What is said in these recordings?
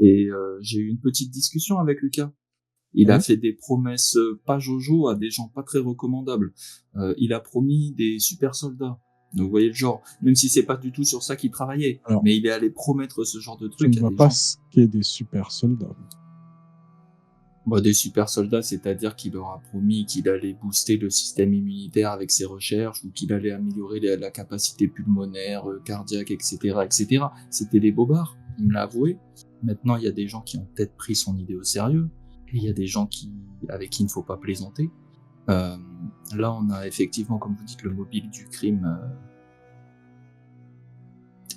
Et j'ai eu une petite discussion avec Lucas. Il a fait des promesses pas jojo à des gens pas très recommandables. Il a promis des super soldats. Donc, vous voyez le genre, même si c'est pas du tout sur ça qu'il travaillait, Alors, mais il est allé promettre ce genre de je ne trucs à vois des pas gens. ce qu'est des super soldats. Bah, des super soldats, c'est-à-dire qu'il leur a promis qu'il allait booster le système immunitaire avec ses recherches, ou qu'il allait améliorer la capacité pulmonaire, cardiaque, etc., etc. C'était des bobards, il me l'a avoué. Maintenant, il y a des gens qui ont peut-être pris son idée au sérieux, et il y a des gens avec qui il ne faut pas plaisanter. Là, on a effectivement, comme vous dites, le mobile du crime.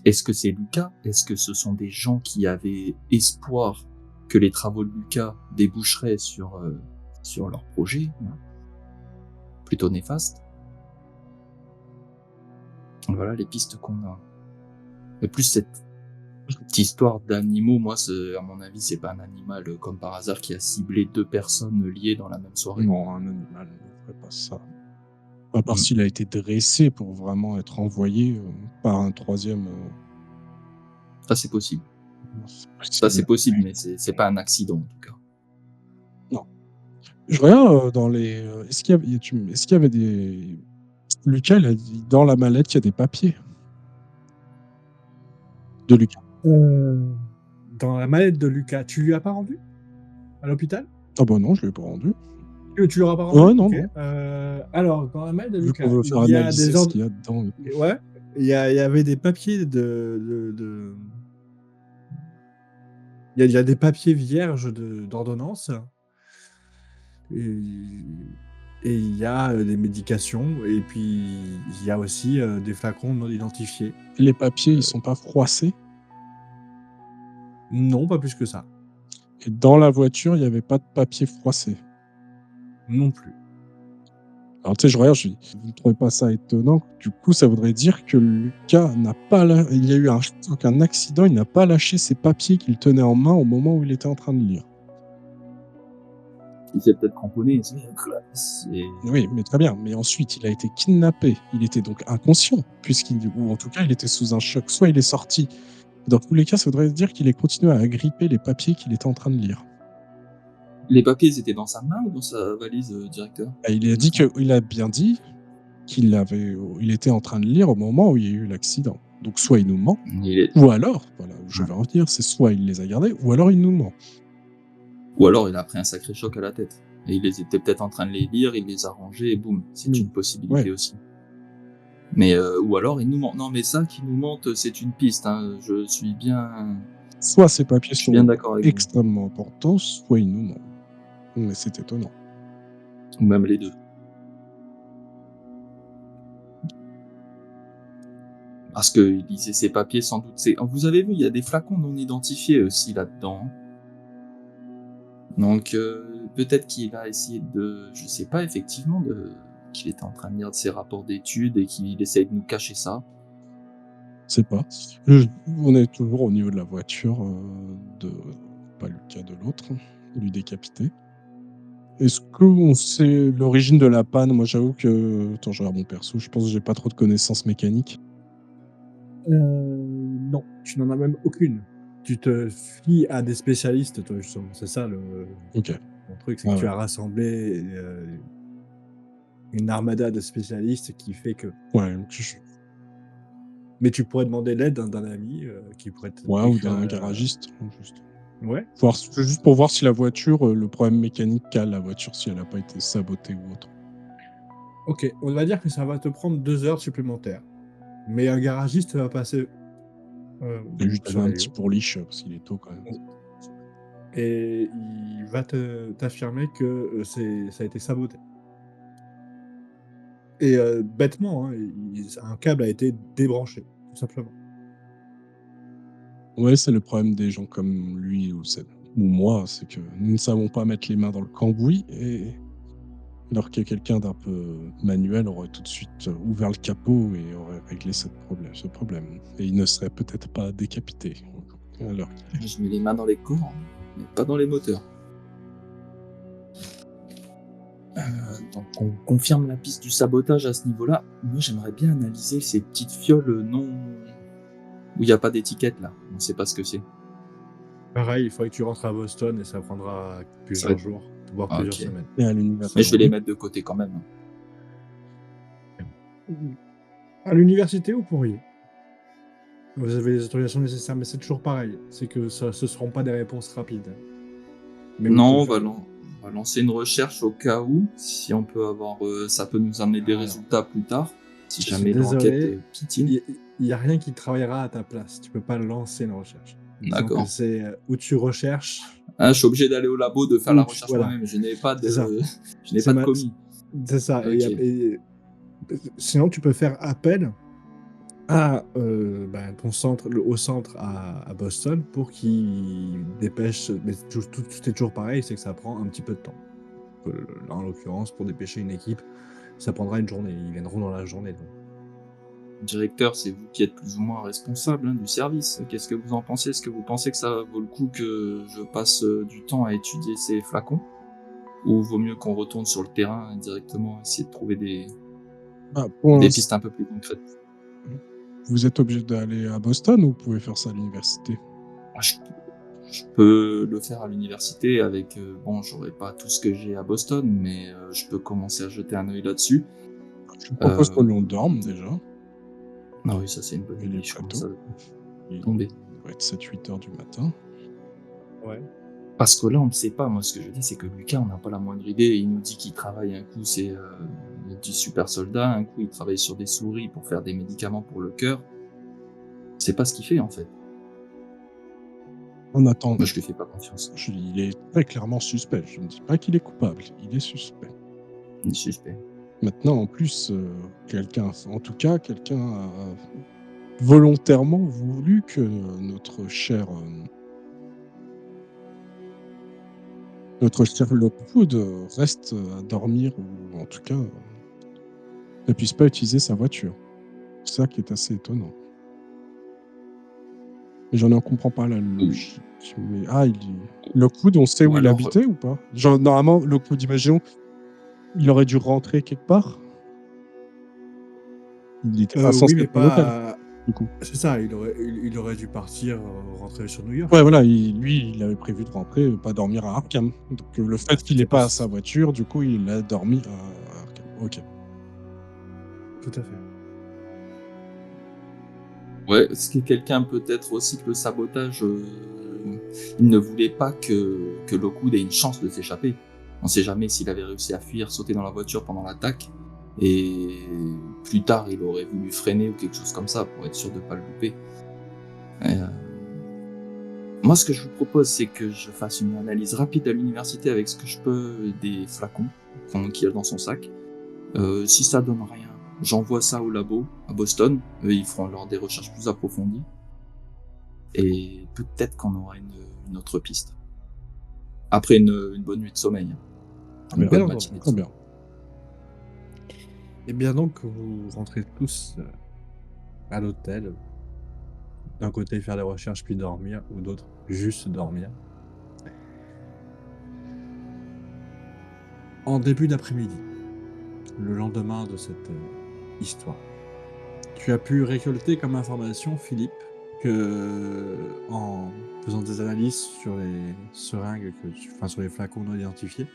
Est-ce que c'est Lucas? Est-ce que ce sont des gens qui avaient espoir que les travaux de Lucas déboucheraient sur leur projet, plutôt néfaste? Voilà les pistes qu'on a. Et plus cette histoire d'animaux, moi, à mon avis, c'est pas un animal comme par hasard qui a ciblé 2 personnes liées dans la même soirée. Non, un animal ne ferait pas ça. À part s'il a été dressé pour vraiment être envoyé par un troisième. Ça, c'est possible. Ça, Possible. c'est possible, mais c'est pas un accident, en tout cas. Non. Je regarde dans les. Est-ce qu'il y avait des. Lucas, il a dit dans la mallette, il y a des papiers. De Lucas. Dans la mallette de Lucas, tu lui as pas rendu à l'hôpital? Ah bah non, je ne l'ai pas rendu. Tu l'auras pas rendu? Ouais, non, Ok. non. Alors, dans la mallette de Vu Lucas, qu'on veut faire il y a analyser des ce ordres. qu'il y a dedans. Ouais, il y avait des papiers il y a des papiers vierges d'ordonnance. Et il y a des médications, et puis il y a aussi des flacons non identifiés. Les papiers, ils sont pas froissés. Non, pas plus que ça. Et dans la voiture, il n'y avait pas de papier froissé. Non plus. Alors, tu sais, je regarde, je dis, vous ne trouvez pas ça étonnant? Du coup, ça voudrait dire que Lucas n'a pas. Il y a eu un accident, il n'a pas lâché ses papiers qu'il tenait en main au moment où il était en train de lire. Il s'est peut-être cramponné. Oui, mais très bien. Mais ensuite, il a été kidnappé. Il était donc inconscient, ou en tout cas, il était sous un choc. Soit il est sorti. Dans tous les cas, ça voudrait dire qu'il est continué à agripper les papiers qu'il était en train de lire. Les papiers, ils étaient dans sa main ou dans sa valise, directeur? Il a bien dit qu'il était en train de lire au moment où il y a eu l'accident. Donc soit il nous ment, ou alors, voilà où je vais en venir, c'est soit il les a gardés, ou alors il nous ment. Ou alors il a pris un sacré choc à la tête. Et il était peut-être en train de les lire, il les a rangés et boum, c'est une possibilité aussi. Mais ou alors il nous ment. Non, mais ça qui nous mente, c'est une piste. Hein. Je suis bien. Soit ces papiers sont bien d'accord avec extrêmement importants, soit il nous ment. Mais c'est étonnant. Ou même les deux. Parce qu'il lisait ses papiers, sans doute. Vous avez vu, il y a des flacons non identifiés aussi là-dedans. Donc peut-être qu'il a essayé je sais pas, effectivement, qu'il était en train de lire de ses rapports d'études et qu'il essaye de nous cacher ça. Je sais pas. On est toujours au niveau de la voiture pas Lucas, de l'autre, lui décapité. Est-ce qu'on sait l'origine de la panne? Moi, j'avoue que... Attends, je regarde mon perso. Je pense que j'ai pas trop de connaissances mécaniques. Non, tu n'en as même aucune. Tu te fies à des spécialistes, toi, justement. C'est ça le truc, c'est que tu as rassemblé une armada de spécialistes qui fait que... Ouais. Mais tu pourrais demander l'aide d'un ami qui pourrait te... Ouais, ou d'un garagiste. Juste. Ouais. Juste pour voir si la voiture, le problème mécanique qu'a la voiture, si elle n'a pas été sabotée ou autre. Ok, on va dire que ça va te prendre 2 heures supplémentaires. Mais un garagiste va passer... Et juste un petit pourliche, parce qu'il est tôt quand même. Et il va t'affirmer que ça a été saboté. Et bêtement, hein, un câble a été débranché, tout simplement. Ouais, c'est le problème des gens comme lui ou moi, c'est que nous ne savons pas mettre les mains dans le cambouis, alors que quelqu'un d'un peu manuel aurait tout de suite ouvert le capot et aurait réglé ce problème. Et il ne serait peut-être pas décapité. Alors... Je mets les mains dans les corps, mais pas dans les moteurs. Donc on confirme la piste du sabotage à ce niveau-là. Moi, j'aimerais bien analyser ces petites fioles où il n'y a pas d'étiquette là. On ne sait pas ce que c'est. Pareil, il faudrait que tu rentres à Boston et ça prendra Ça va plusieurs être... jours, voire Ah, plusieurs ok. semaines. Et à Mais je vais l'université. les mettre de côté quand même. À l'université, vous pourriez. Vous avez les autorisations nécessaires, mais c'est toujours pareil. C'est que ce seront pas des réponses rapides. Mais vous Non, pouvez faire. on va lancer une recherche au cas où, si on peut avoir, ça peut nous amener des Alors, résultats plus tard, si je suis jamais l'enquête désolé, pitine. il y a rien qui travaillera à ta place. Tu peux pas lancer une recherche. Disons que D'accord. c'est où tu recherches, Ah, je suis obligé d'aller au labo de faire la recherche voilà, moi-même. Je n'ai pas c'est ça. de, je n'ai C'est pas de ma- commis. c'est ça. Ok. Sinon, tu peux faire appel à ton centre, au centre à Boston pour qu'il dépêche. Mais tout est toujours pareil, c'est que ça prend un petit peu de temps. Là, en l'occurrence, pour dépêcher une équipe, ça prendra une journée. Ils viendront dans la journée. Donc. Directeur, c'est vous qui êtes plus ou moins responsable du service. Qu'est-ce que vous en pensez? Est-ce que vous pensez que ça vaut le coup que je passe du temps à étudier ces flacons? Ou vaut mieux qu'on retourne sur le terrain et directement essayer de trouver des pistes un peu plus concrètes? Vous êtes obligé d'aller à Boston ou vous pouvez faire ça à l'université? Je peux le faire à l'université avec... bon, j'aurai pas tout ce que j'ai à Boston, mais je peux commencer à jeter un œil là-dessus. Je vous propose que l'on dorme déjà. Ah oui, ça c'est une bonne idée, je commence à tomber. Il doit être 7-8 heures du matin. Ouais. Parce que là, on ne sait pas. Moi, ce que je dis, c'est que Lucas, on n'a pas la moindre idée. Il nous dit qu'il travaille, un coup, c'est du super soldat, un coup, il travaille sur des souris pour faire des médicaments pour le cœur. C'est pas ce qu'il fait, en fait. On attend. Moi, je lui fais pas confiance. Il est très clairement suspect. Je ne dis pas qu'il est coupable. Il est suspect. Il est suspect. Maintenant, en plus, quelqu'un a volontairement voulu que notre cher Lockwood reste à dormir, ou en tout cas ne puisse pas utiliser sa voiture. C'est ça qui est assez étonnant. Mais j'en comprends pas la logique. Mais Lockwood, on sait où il habitait ou pas? Genre, normalement, Lockwood, imaginons, il aurait dû rentrer quelque part. Il était pas censé être à l'hôtel, du coup. C'est ça, il aurait dû partir, rentrer sur New York. Ouais, voilà, lui, il avait prévu de rentrer, pas dormir à Arkham. Donc le fait qu'il n'ait pas sa voiture, du coup, il a dormi à Arkham. Ok. Tout à fait. Ouais, ce qui est quelqu'un peut-être aussi que le sabotage, il ne voulait pas que Lockwood ait une chance de s'échapper. On sait jamais s'il avait réussi à fuir, sauter dans la voiture pendant l'attaque, et plus tard il aurait voulu freiner ou quelque chose comme ça pour être sûr de pas le louper. Moi, ce que je vous propose, c'est que je fasse une analyse rapide à l'université avec ce que je peux des flacons qu'il y a dans son sac. Si ça donne rien, j'envoie ça au labo à Boston. Eux, ils feront des recherches plus approfondies. Et peut-être qu'on aura une autre piste. Après une bonne nuit de sommeil. Une bonne matinée. Très bien. Et bien donc, vous rentrez tous à l'hôtel. D'un côté, faire des recherches puis dormir, ou d'autre, juste dormir. En début d'après-midi, le lendemain de cette histoire, tu as pu récolter comme information, Philippe, que en faisant des analyses sur les seringues, sur les flacons non identifiés,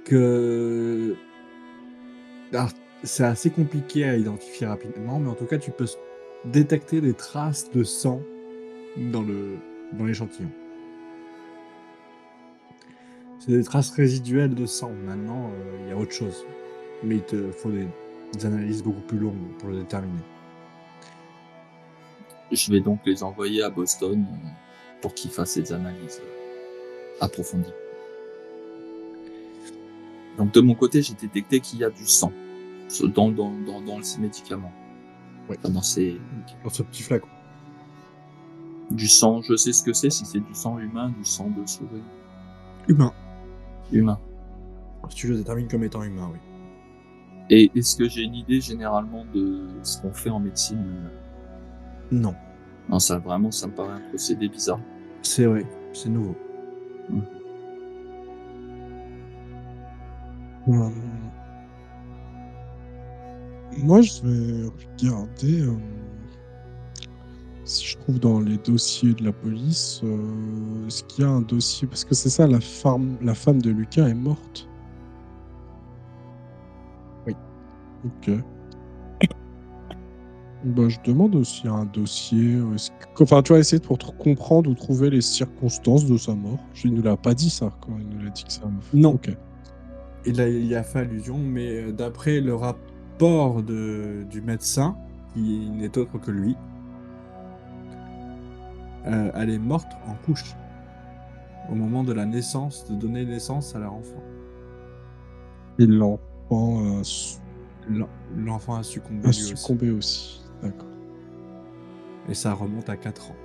que alors, c'est assez compliqué à identifier rapidement, mais en tout cas, tu peux détecter des traces de sang dans l'échantillon. C'est des traces résiduelles de sang. Maintenant, il y a autre chose. Mais il te faut des analyses beaucoup plus longues pour le déterminer. Je vais donc les envoyer à Boston pour qu'ils fassent des analyses approfondies. Donc de mon côté, j'ai détecté qu'il y a du sang dans ces médicaments. Oui. Dans ce petit flacon. Du sang, je sais ce que c'est, si c'est du sang humain, du sang de souris. Humain. Si tu le détermines comme étant humain, oui. Et est-ce que j'ai une idée généralement de ce qu'on fait en médecine? Non. Non, ça me paraît un procédé bizarre. C'est vrai, c'est nouveau. Moi, je vais regarder si je trouve dans les dossiers de la police, est-ce qu'il y a un dossier parce que c'est ça, la femme de Lucas est morte? Oui. OK. Bah, je demande s'il y a un dossier, est-ce que enfin, tu vois, essayer pour comprendre ou trouver les circonstances de sa mort. Il nous l'a pas dit ça, quand il nous l'a dit que ça Non, OK. il y a fait allusion, mais d'après le rapport du médecin, qui n'est autre que lui, elle est morte en couche, au moment de la naissance, de donner naissance à leur enfant. Et l'enfant L'enfant a succombé a lui aussi, succombé aussi. D'accord. et ça remonte à 4 ans.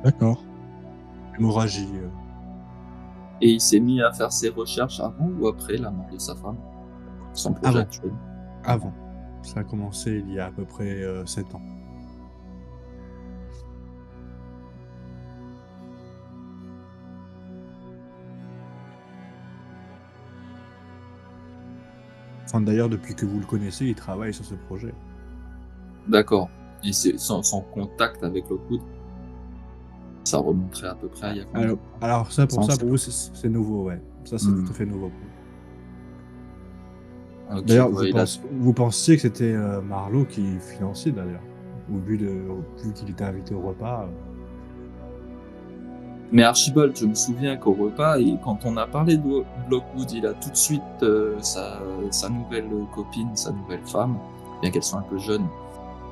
D'accord. Hémorragie, Et il s'est mis à faire ses recherches avant ou après la mort de sa femme? Son projet avant, actuel? avant. Ça a commencé il y a à peu près 7 ans. Enfin, d'ailleurs, depuis que vous le connaissez, il travaille sur ce projet. D'accord. Et c'est son contact avec Lockwood, ça remonterait à peu près à il y a combien de temps? Alors ça, Ça, on sait pour pas. vous, c'est nouveau, ouais. Ça, c'est tout Mmh. à fait nouveau pour vous. OK, D'ailleurs, ouais, il a vous pensiez que c'était, Marlowe qui finançait d'ailleurs, vu qu'il était invité au repas, mais Archibald, je me souviens qu'au repas et quand on a parlé de Lockwood, il a tout de suite, sa nouvelle copine, sa nouvelle femme, bien qu'elle soit un peu jeune,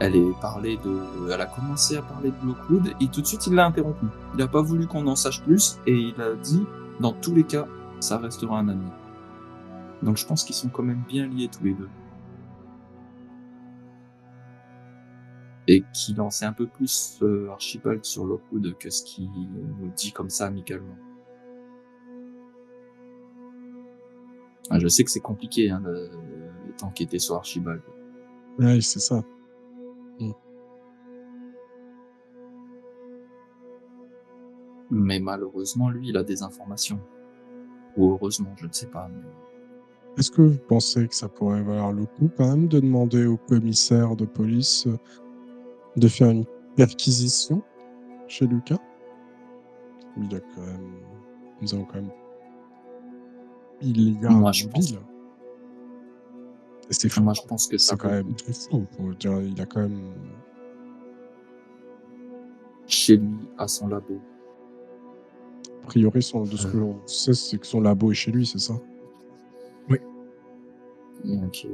elle a commencé à parler de Lockwood et tout de suite il l'a interrompu. Il a pas voulu qu'on en sache plus et il a dit: «Dans tous les cas, ça restera un ami». Donc je pense qu'ils sont quand même bien liés tous les 2 et qu'il en sait un peu plus, Archibald sur Lockwood que ce qu'il nous dit comme ça amicalement. Ah, je sais que c'est compliqué, hein, d'enquêter sur Archibald. Ouais, c'est ça. Mmh. Mais malheureusement, lui, il a des informations. Ou heureusement, je ne sais pas, mais Est-ce que vous pensez que ça pourrait valoir le coup quand même de demander au commissaire de police, de faire une perquisition chez Lucas? Il a quand même nous avons quand même il y a un moi, je pense mobile et c'est moi, je flippant. pense que ça C'est quand vaut le même coup. très fou. Faut dire, il a quand même Chez lui, à son labo. a priori de ce que heu, l'on sait, c'est que son labo est chez lui, c'est ça? oui. Donc,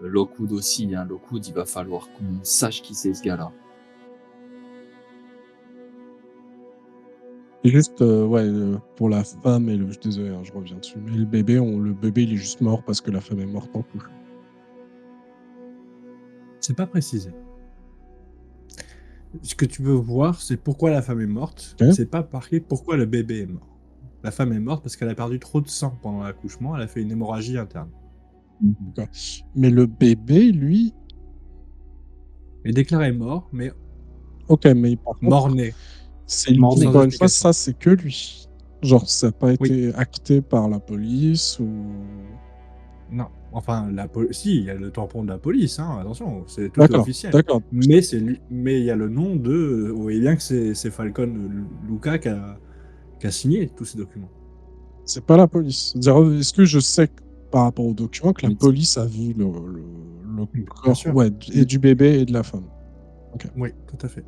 Lockwood aussi, hein. Lockwood, il va falloir qu'on sache qui c'est ce gars-là. Et juste, ouais, pour la femme et le je suis désolé, hein, je reviens dessus, mais le bébé, il est juste mort parce que la femme est morte en couche. C'est pas précisé. Ce que tu veux voir, c'est pourquoi la femme est morte, OK. c'est pas marqué pourquoi le bébé est mort. La femme est morte parce qu'elle a perdu trop de sang pendant l'accouchement, elle a fait une hémorragie interne. Mmh. D'accord. Mais le bébé, lui Elle est déclarée mort, mais OK, mais par contre, mort-né, c'est lui Mort-né. sans encore une fois, explication. ça, c'est que lui. Genre, ça a pas Oui, été acté par la police ou non, enfin la po si, il y a le tampon de la police, hein, attention, tout est d'accord, officiel. d'accord. Mais c'est lui mais il y a le nom de vous voyez bien que c'est Falcon Luca qui a signé tous ces documents. C'est pas la police. C'est-à-dire, est-ce que je sais que par rapport aux documents que la Mais police a vu le Bien corps, sûr. ouais, et Mmh, du bébé et de la femme? OK. oui, tout à fait.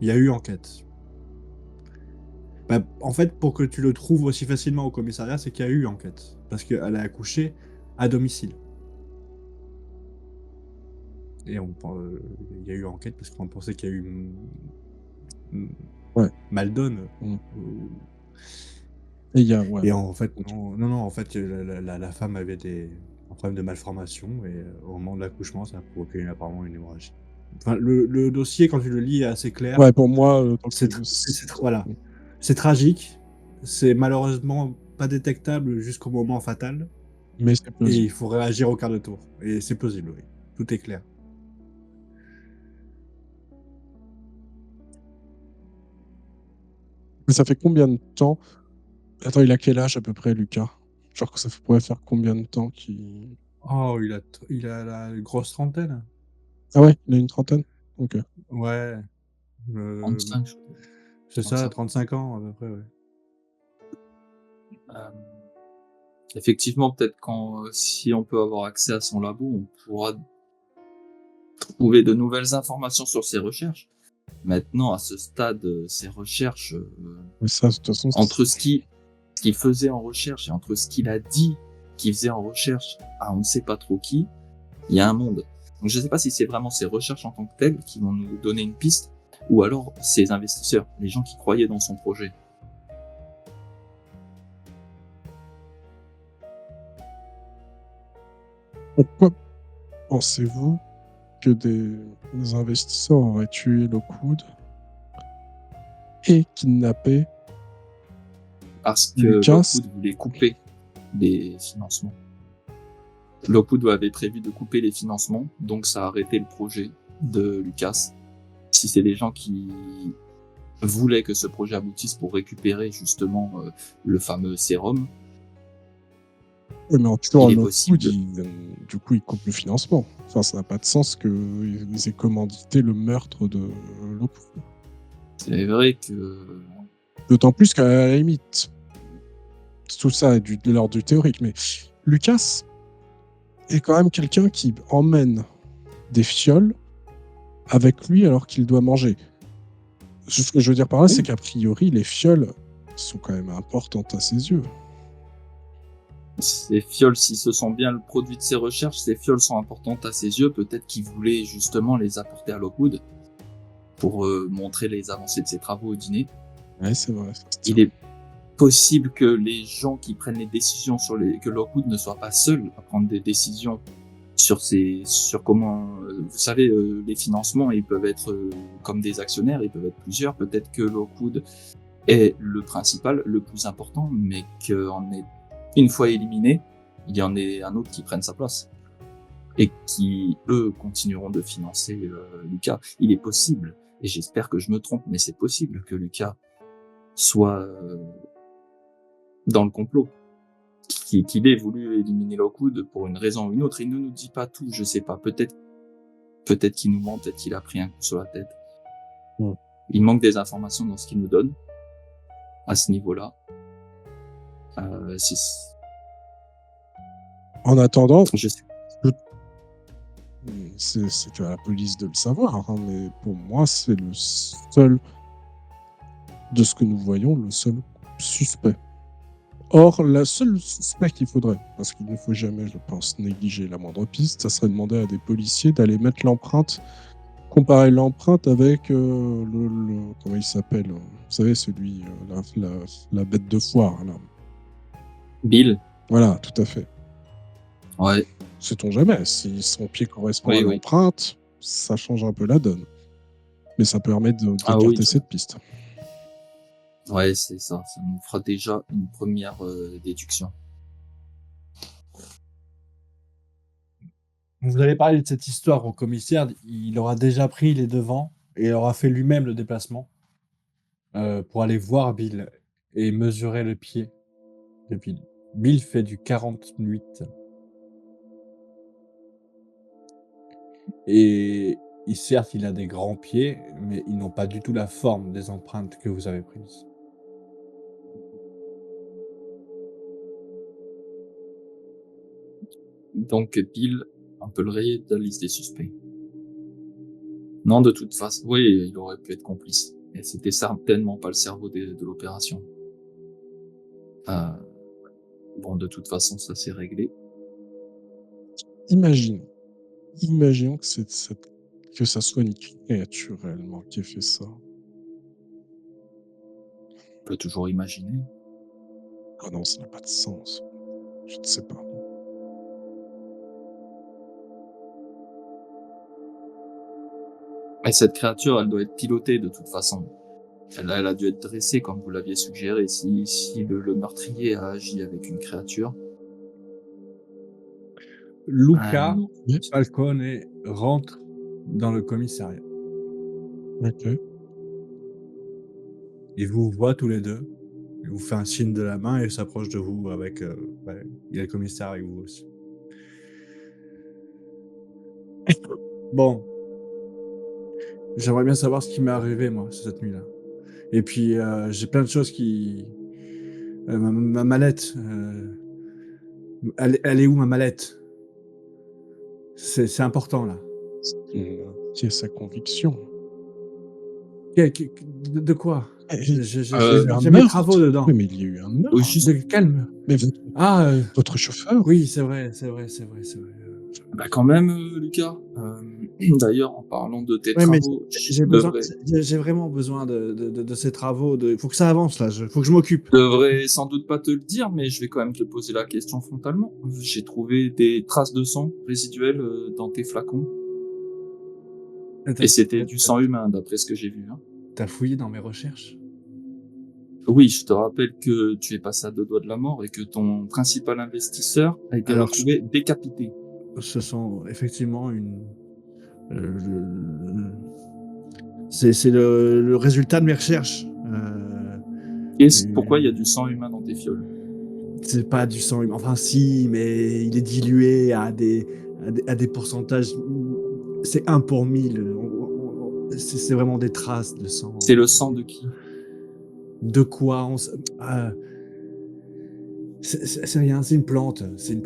Il y a eu enquête. Bah, en fait, pour que tu le trouves aussi facilement au commissariat, c'est qu'il y a eu enquête. Parce qu'elle a accouché à domicile. Et il y a eu enquête parce qu'on pensait qu'il y a eu m Ouais. mal-donne. Mmh. Ou Et il y a ouais. et en fait, OK. non, en fait, la femme avait un problème de malformation et au moment de l'accouchement, ça a provoqué apparemment une hémorragie. Enfin, le dossier, quand tu le lis, est assez clair. Ouais, pour moi, tant C'est que tr c voilà. mmh. C'est tragique, c'est malheureusement pas détectable jusqu'au moment fatal. Mais c'est Et plausible. il faut réagir au quart de tour et c'est plausible, oui. Tout est clair. Mais ça fait combien de temps Attends, il a quel âge à peu près, Lucas? Genre que ça pourrait faire combien de temps qu'il... Oh, il a la grosse trentaine. Ah ouais, il a une trentaine? Ok. Ouais, heu, 35, c'est ça, 35. 35 ans à peu près, ouais. Euh, Effectivement, peut-être si on peut avoir accès à son labo, on pourra trouver de nouvelles informations sur ses recherches. Maintenant, à ce stade, ses recherches, Mais ça, de toute façon, entre ce qu'il faisait en recherche et entre ce qu'il a dit qu'il faisait en recherche à on ne sait pas trop qui, il y a un monde. Donc je ne sais pas si c'est vraiment ses recherches en tant que telles qui vont nous donner une piste, ou alors ses investisseurs, les gens qui croyaient dans son projet. pourquoi pensez-vous que des investisseurs auraient tué Lockwood et kidnappé Parce que Lucas? Lockwood voulait couper les financements. Lockwood avait prévu de couper les financements, donc ça a arrêté le projet de Lucas. Si c'est des gens qui voulaient que ce projet aboutisse pour récupérer justement le fameux sérum, Oui, mais en tuant il est Lockwood, possible. du coup, ils coupent le financement. Enfin, ça n'a pas de sens qu'ils aient commandité le meurtre de Lockwood. C'est vrai que D'autant plus qu'à la limite, tout ça est de l'ordre du théorique, mais Lucas est quand même quelqu'un qui emmène des fioles avec lui alors qu'il doit manger. Ce que je veux dire par là, c'est qu'a priori, les fioles sont quand même importantes à ses yeux. ces fioles, si ce sont bien le produit de ses recherches, ces fioles sont importantes à ses yeux. Peut-être qu'il voulait justement les apporter à Lockwood pour montrer les avancées de ses travaux au dîner. Ouais, c'est vrai. Il est possible que les gens qui prennent les décisions que Lockwood ne soit pas seul à prendre des décisions sur comment, vous savez, les financements, ils peuvent être comme des actionnaires, ils peuvent être plusieurs. Peut-être que Lockwood est le principal, le plus important, mais qu'en est une fois éliminé, il y en ait un autre qui prenne sa place et qui, eux, continueront de financer Lucas. Il est possible, et j'espère que je me trompe, mais c'est possible que Lucas soit dans le complot, qu'il ait voulu éliminer Lockwood pour une raison ou une autre. Il ne nous dit pas tout, je sais pas. Peut-être qu'il nous ment, peut-être qu'il a pris un coup sur la tête. Ouais. Il manque des informations dans ce qu'il nous donne à ce niveau-là. En attendant, Je sais. c'est à la police de le savoir, hein, mais pour moi, c'est le seul, de ce que nous voyons, le seul suspect. Or, la seule suspect qu'il faudrait, parce qu'il ne faut jamais, je pense, négliger la moindre piste, ça serait demander à des policiers d'aller mettre l'empreinte, comparer l'empreinte avec comment il s'appelle, vous savez, celui, la bête de foire, là. Bill. Voilà, tout à fait. Ouais. Sait-on jamais, si son pied correspond Oui, à oui. l'empreinte, ça change un peu la donne. Mais ça permet d'écarter cette piste. Ouais, c'est ça. Ça nous fera déjà une première déduction. Vous avez parlé de cette histoire au commissaire, il aura déjà pris les devants et il aura fait lui-même le déplacement pour aller voir Bill et mesurer le pied de Bill. Bill fait du 48. Et certes, il a des grands pieds, mais ils n'ont pas du tout la forme des empreintes que vous avez prises. Donc Bill, on peut le rayer de la liste des suspects. Non, de toute façon, oui, il aurait pu être complice. Et c'était certainement pas le cerveau de l'opération. Bon, de toute façon, ça s'est réglé. Imaginons que ça soit une créature réellement qui ait fait ça. On peut toujours imaginer. Ah non, ça n'a pas de sens. Je ne sais pas. Et cette créature, elle doit être pilotée de toute façon. Elle a dû être dressée comme vous l'aviez suggéré. Si le meurtrier a agi avec une créature. Luca Oui. Falcone rentre dans le commissariat. Ok. Il vous voit tous les deux. Il vous fait un signe de la main et s'approche de vous avec, il y a le commissaire avec vous aussi. Bon, j'aimerais bien savoir ce qui m'est arrivé moi, cette nuit-là. Et puis, j'ai plein de choses qui ma mallette, elle est où ma mallette? C'est important là. Qui a sa conviction. De quoi? J'ai Un mes meurtre. travaux dedans. Oui, mais il y a eu un meurtre. Oui, juste... De calme. Mais Ah, votre chauffeur. oui, c'est vrai. Bah quand même, Lucas. D'ailleurs, en parlant de tes Ouais, mais travaux, j'ai j'ai vraiment besoin de ces travaux. Il faut que ça avance là. Faut que je m'occupe. je devrais sans doute pas te le dire, mais je vais quand même te poser la question frontalement. J'ai trouvé des traces de sang résiduelles dans tes flacons. Et c'était du sang humain, d'après ce que j'ai vu. Hein. T'as fouillé dans mes recherches? Oui, je te rappelle que tu es passé à 2 doigts de la mort et que ton principal investisseur a été retrouvé décapité. Ce sont effectivement c'est le résultat de mes recherches. Pourquoi il y a du sang humain dans tes fioles? C'est pas du sang humain. Enfin, si, mais il est dilué à des pourcentages. C'est 1 pour 1000. C'est vraiment des traces de sang. C'est le sang de qui? De quoi c'est rien, c'est une plante. C'est une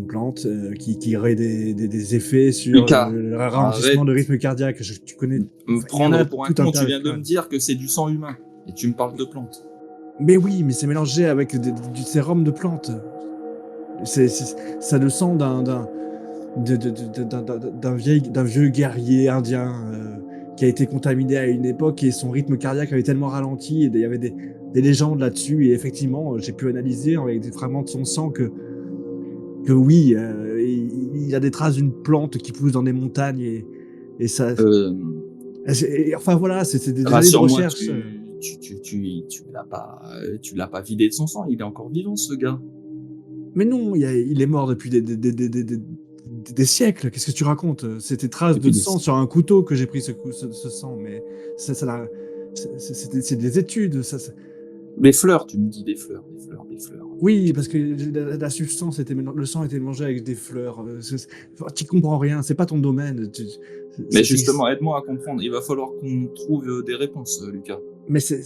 plante qui aurait des effets sur Lucas, le ralentissement de rythme cardiaque. Tu connais. Me prendre pour un con, tu viens de me dire que c'est du sang humain. Et tu me parles de plantes. Mais oui, mais c'est mélangé avec du sérum de plante. Ça le sang d'un vieux guerrier indien qui a été contaminé à une époque et son rythme cardiaque avait tellement ralenti et il y avait des légendes là-dessus. Et effectivement, j'ai pu analyser avec des fragments de son sang que oui, il y a des traces d'une plante qui pousse dans des montagnes et ça. Enfin voilà, c'est des années de recherche. Tu l'as pas vidé de son sang, il est encore vivant ce gars. Mais non, il est mort depuis des siècles. Qu'est-ce que tu racontes? C'était traces de sang sur un couteau que j'ai pris ce sang, mais c'est des études. Des fleurs, tu me dis des fleurs. Oui, parce que la substance le sang était mélangé avec des fleurs. Tu comprends rien, c'est pas ton domaine. Mais justement, aide-moi à comprendre. Il va falloir qu'on trouve des réponses, Lucas. Mais ça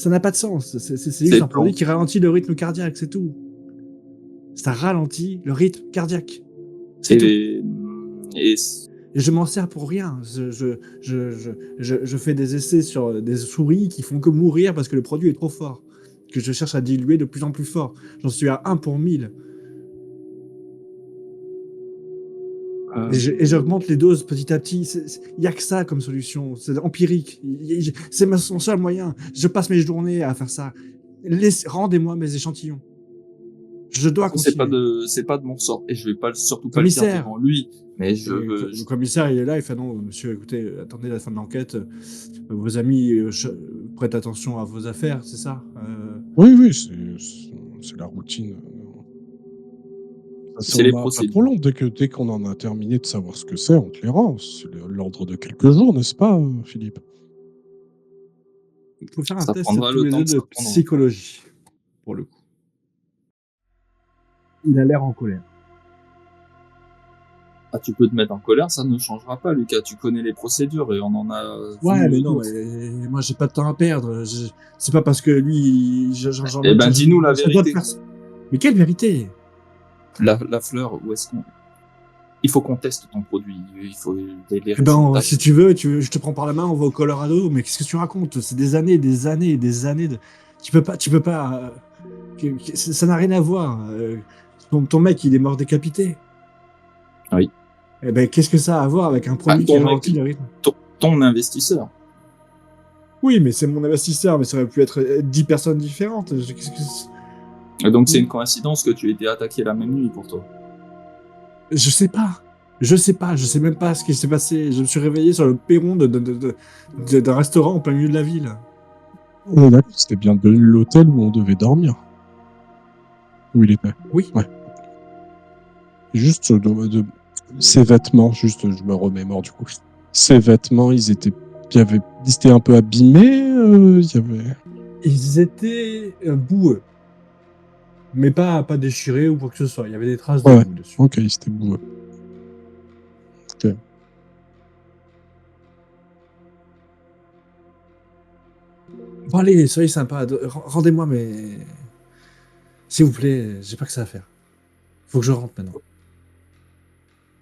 n'a pas de sens. C'est juste un produit qui ralentit le rythme cardiaque, c'est tout. Ça ralentit le rythme cardiaque. C'est tout. Et je m'en sers pour rien. Je fais des essais sur des souris qui font que mourir parce que le produit est trop fort. Que je cherche à diluer de plus en plus fort. J'en suis à 1 pour 1000. Et j'augmente les doses petit à petit. Il n'y a que ça comme solution. C'est empirique. C'est mon seul moyen. Je passe mes journées à faire ça. Rendez-moi mes échantillons. Je dois continuer. C'est pas de mon sort. Et je vais surtout pas le dire devant lui. Mais le commissaire, il est là. Il fait non, monsieur, écoutez, attendez la fin de l'enquête. Vos amis prêtent attention à vos affaires, c'est ça? Oui, c'est la routine. C'est les procédures. Pas trop long. Dès qu'on en a terminé de savoir ce que c'est, on te les rend. C'est l'ordre de quelques jours, n'est-ce pas, Philippe? Il faut faire un test tous les deux de psychologie, pour le coup. Il a l'air en colère. Ah, tu peux te mettre en colère, ça ne changera pas, Lucas. Tu connais les procédures et on en a... Ouais, mais non, moi j'ai pas de temps à perdre. C'est pas parce que lui... Eh ben, dis-nous la vérité. Mais quelle vérité? La fleur, où est-ce qu'on... Il faut qu'on teste ton produit. Il faut les si tu veux, je te prends par la main, on va au Colorado. Mais qu'est-ce que tu racontes? C'est des années de... Tu peux pas... Ça n'a rien à voir. Ton mec, il est mort décapité. Oui. Eh ben, qu'est-ce que ça a à voir avec un produit qui ralentit le rythme? Ton investisseur. Oui, mais c'est mon investisseur, mais ça aurait pu être 10 personnes différentes. Et donc c'est une coïncidence que tu aies été attaqué la même nuit pour toi? Je sais pas, je sais même pas ce qui s'est passé. Je me suis réveillé sur le perron d'un restaurant au plein milieu de la ville. On est d'accord, c'était bien l'hôtel où on devait dormir. Où il était. Oui. Ouais. Juste ses vêtements, je me remémore du coup. Ses vêtements, ils étaient Ils étaient un peu abîmés, Ils étaient boueux, mais pas déchirés ou quoi que ce soit. Il y avait des traces de boue dessus. Ok, ils étaient boueux. Ok. Bon allez, soyez sympa, rendez-moi mais... S'il vous plaît, j'ai pas que ça à faire. Faut que je rentre maintenant.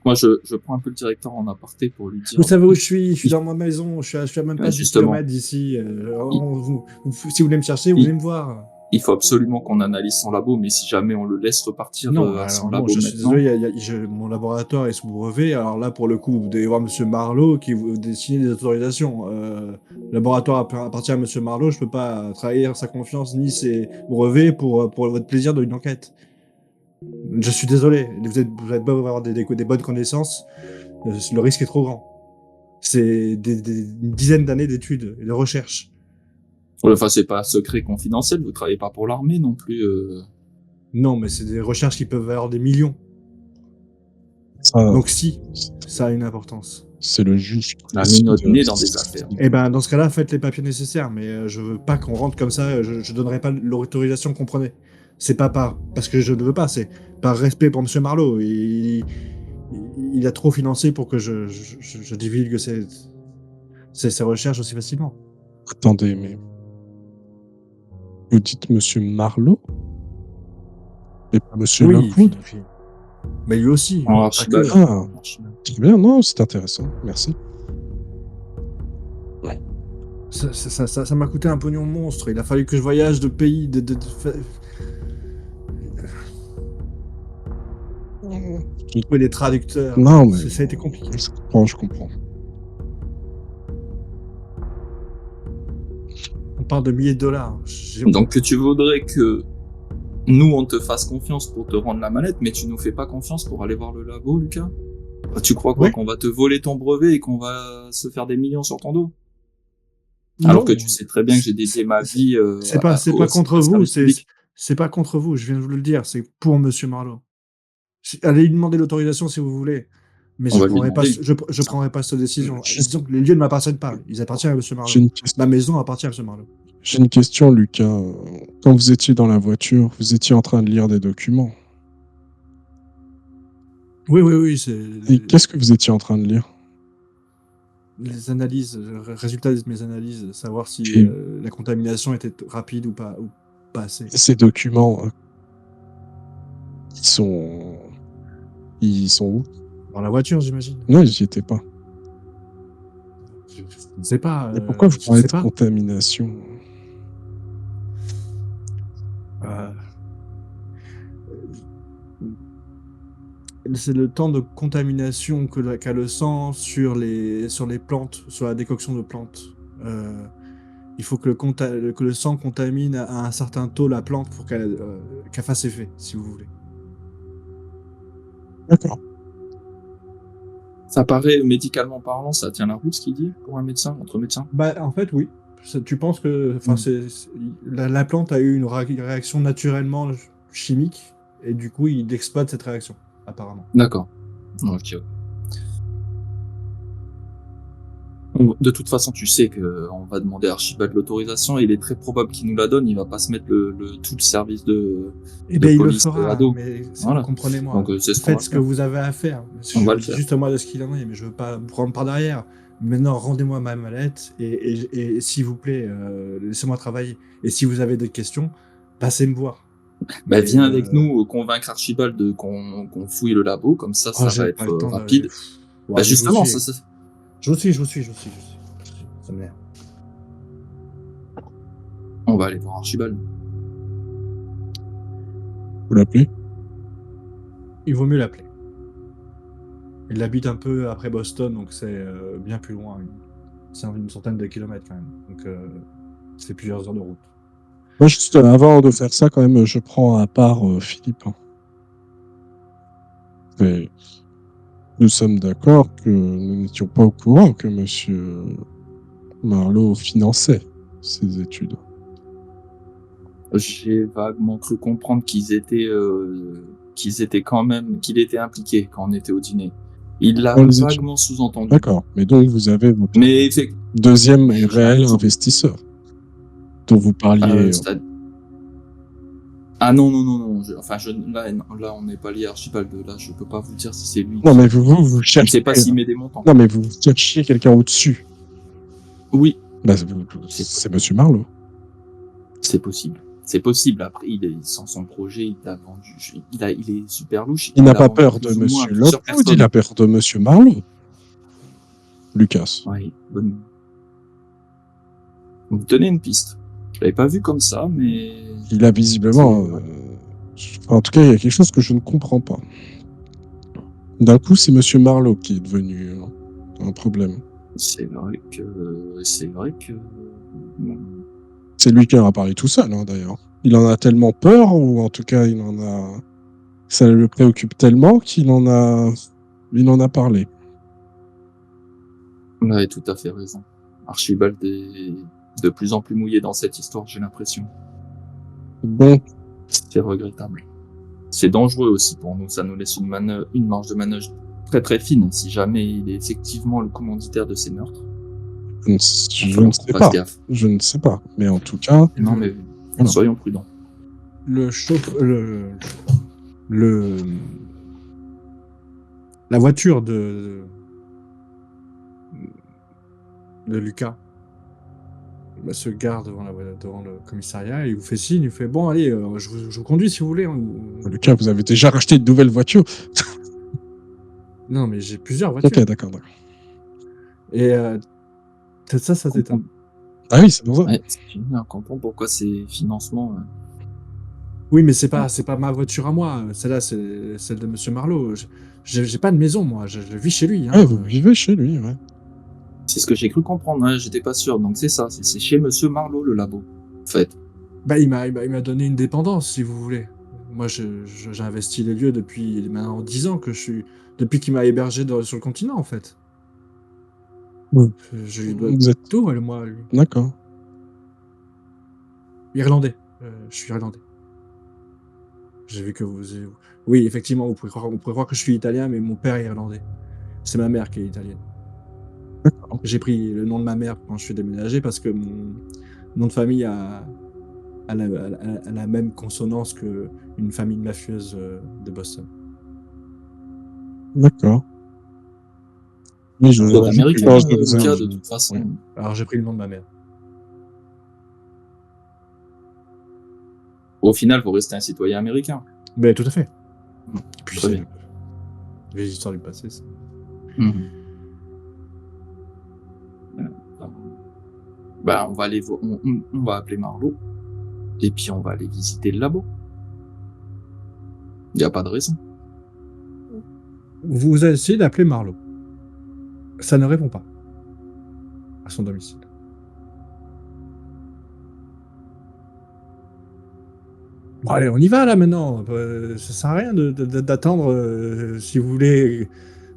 Moi, je prends un peu le directeur en aparté pour lui dire... Vous savez où je suis? Je suis dans ma maison, je suis à même pas 10 justement. km d'ici. Si vous voulez me chercher, vous venez me voir. Il faut absolument qu'on analyse son labo, mais si jamais on le laisse repartir à son labo je suis maintenant... désolé, mon laboratoire est sous brevet. Alors là, pour le coup, vous devez voir Monsieur Marlowe qui vous dessine des autorisations. Le laboratoire appartient à Monsieur Marlowe. Je peux pas trahir sa confiance ni ses brevets pour votre plaisir d'une enquête. Je suis désolé. Vous êtes beau avoir des bonnes connaissances. Le risque est trop grand. C'est une dizaine d'années d'études et de recherches. Enfin, c'est pas secret confidentiel, vous travaillez pas pour l'armée non plus. Non, mais c'est des recherches qui peuvent valoir des millions. Donc si, ça a une importance. C'est le juge qui a mis notre nez dans des affaires. Eh ben, dans ce cas-là, faites les papiers nécessaires, mais je veux pas qu'on rentre comme ça, je donnerai pas l'autorisation, comprenez. C'est pas parce que je ne veux pas, c'est par respect pour Monsieur Marlowe. Il a trop financé pour que je divulgue ses recherches aussi facilement. Attendez, mais... Vous dites Monsieur Marlowe et pas Monsieur Lockwood? Mais lui aussi. Très bien, non, c'est intéressant. Merci. Ouais. Ça m'a coûté un pognon monstre. Il a fallu que je voyage de pays, trouver des traducteurs. Non, mais... Ça a été compliqué. Je comprends. On parle de milliers de dollars. Donc tu voudrais que nous, on te fasse confiance pour te rendre la mallette, mais tu nous fais pas confiance pour aller voir le labo, Lucas? Tu crois quoi, qu'on va te voler ton brevet et qu'on va se faire des millions sur ton dos? Alors que tu sais très bien que j'ai dédié ma vie c'est pas contre vous, c'est pas contre vous, je viens de vous le dire, c'est pour Monsieur Marlowe. Allez lui demander l'autorisation si vous voulez, mais je prendrai pas cette décision. Disons que les lieux ne m'appartiennent pas, ils appartiennent à Monsieur Marlowe. Ma maison appartient à Monsieur Marlowe. J'ai une question, Lucas. Quand vous étiez dans la voiture, vous étiez en train de lire des documents. Oui. Et qu'est-ce que vous étiez en train de lire? Les analyses, le résultat de mes analyses, savoir si la contamination était rapide ou pas assez. Ces documents, ils sont où? Dans la voiture, j'imagine. Non, j'y étais pas. Je ne sais pas. Mais pourquoi vous parlez de contamination? C'est le temps de contamination qu'a le sang sur les plantes, sur la décoction de plantes. Il faut que le sang contamine à un certain taux la plante pour qu'elle fasse effet, si vous voulez. D'accord. Ça paraît, médicalement parlant, ça tient la route, ce qu'il dit, pour un médecin, entre médecins? Bah, en fait, oui. Tu penses que la plante a eu une réaction naturellement chimique, et du coup, il exploite cette réaction, apparemment. D'accord. Ok. De toute façon, tu sais qu'on va demander à Archibald l'autorisation, et il est très probable qu'il nous la donne, il va pas se mettre tout le service de police il le fera, à dos. mais voilà. Comprenez-moi. Donc, faites ce que vous avez à faire. On va le faire. Juste à moi de ce qu'il en est, mais je veux pas prendre par derrière. Maintenant, rendez-moi ma mallette et s'il vous plaît, laissez-moi travailler. Et si vous avez des questions, passez me voir. Bah, viens avec nous convaincre Archibald qu'on fouille le labo, comme ça va être rapide. Bah, justement, ça... Je vous suis. Ça m'énerve. On va aller voir Archibald. Vous l'appelez? Il vaut mieux l'appeler. Il habite un peu après Boston, donc c'est bien plus loin. C'est une centaine de kilomètres quand même. Donc c'est plusieurs heures de route. Moi, juste avant de faire ça, quand même, je prends à part Philippe. Et nous sommes d'accord que nous n'étions pas au courant que Monsieur Marlowe finançait ces études. J'ai vaguement cru comprendre qu'il était impliqué quand on était au dîner. Il l'a Dans les études. vaguement sous-entendu. D'accord. Mais donc, vous avez votre Mais deuxième et réel raison. investisseur dont vous parliez. Ah non. Là, on n'est pas lié Archibald. Là, je peux pas vous dire si c'est lui. Non, mais vous Je ne cherchez. sais pas s'il met des montants. Non, mais vous cherchiez quelqu'un au-dessus. Oui. Bah, c'est Monsieur Marlowe. C'est possible. C'est possible. Après, sans son projet, il a vendu. Il est super louche. Il n'a pas peur de Monsieur Lockwood, il a peur de Monsieur Marlowe. Lucas. Oui, bonne. Vous me tenez une piste. Je l'avais pas vu comme ça, mais. Il a visiblement. En tout cas, il y a quelque chose que je ne comprends pas. D'un coup, c'est Monsieur Marlowe qui est devenu un problème. C'est vrai que. C'est lui qui en a parlé tout seul, d'ailleurs. Il en a tellement peur, ou en tout cas, ça le préoccupe tellement qu'il en a parlé. Vous avez tout à fait raison. Archibald est de plus en plus mouillé dans cette histoire, j'ai l'impression. Bon. C'est regrettable. C'est dangereux aussi pour nous, ça nous laisse une marge de manœuvre très très fine si jamais il est effectivement le commanditaire de ces meurtres. Je ne sais pas. Je ne sais pas. Mais en tout cas. Non, mais soyons prudents. La voiture de Lucas se gare devant le commissariat et il vous fait signe, il fait bon, allez, je vous conduis si vous voulez. Lucas, vous avez déjà racheté de nouvelles voitures? Non, mais j'ai plusieurs voitures. Ok, d'accord. Et ça t'étonne. Ah oui, c'est pour ça. Ouais, c'est génial, on comprend pourquoi ces financements. Oui, mais c'est pas ma voiture à moi. Celle-là, c'est celle de Monsieur Marlowe. J'ai pas de maison, moi. Je vis chez lui. Ouais, vous vivez chez lui, ouais. C'est ce que j'ai cru comprendre, hein, j'étais pas sûr. Donc c'est ça, c'est chez Monsieur Marlowe le labo, en fait. Bah, il m'a donné une dépendance, si vous voulez. Moi, j'ai investi les lieux depuis maintenant 10 ans depuis qu'il m'a hébergé sur le continent, en fait. Oui. Je lui dois Vous êtes tout, moi, lui. D'accord. Irlandais. Je suis irlandais. J'ai vu que vous... Oui, effectivement, on pourrait croire que je suis italien, mais mon père est irlandais. C'est ma mère qui est italienne. D'accord. J'ai pris le nom de ma mère quand je suis déménagé parce que mon nom de famille a la même consonance qu'une famille mafieuse de Boston. D'accord. Mais Vous êtes américain, Lucas, de toute façon. Ouais. Alors j'ai pris le nom de ma mère. Au final, vous restez un citoyen américain. Mais tout à fait. Et puis Très bien. les histoires du passé, ça. Bah, on va aller on va appeler Marlowe et puis on va aller visiter le labo. Il n'y a pas de raison. Vous avez essayé d'appeler Marlowe. Ça ne répond pas à son domicile. Bon, allez, on y va là maintenant. Ça sert à rien d'attendre si vous voulez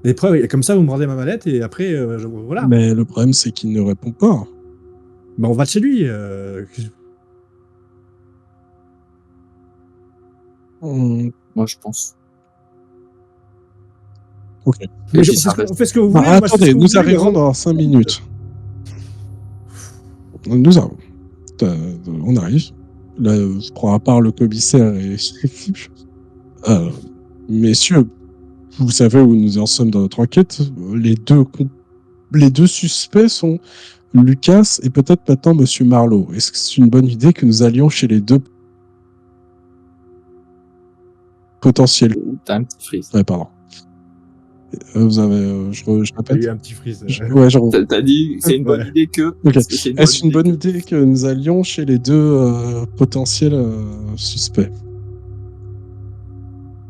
des preuves. Et comme ça, vous me rendez ma mallette et après, voilà. Mais le problème, c'est qu'il ne répond pas. Ben, on va chez lui. Moi, je pense. Ok. Mais on fait ce que vous voulez. Attendez, nous arrivons dans 5 minutes. Nous arrivons. On arrive. Là, je prends à part le commissaire et messieurs, vous savez où nous en sommes dans notre enquête. Les deux suspects sont Lucas et peut-être maintenant Monsieur Marlowe. Est-ce que c'est une bonne idée que nous allions chez les deux potentiels? T'as un petit freeze. Ouais, pardon. Vous avez, je répète. Il y a eu un petit freeze. T'as dit, c'est une bonne idée que. Okay. Est-ce une bonne idée que nous allions chez les deux potentiels suspects?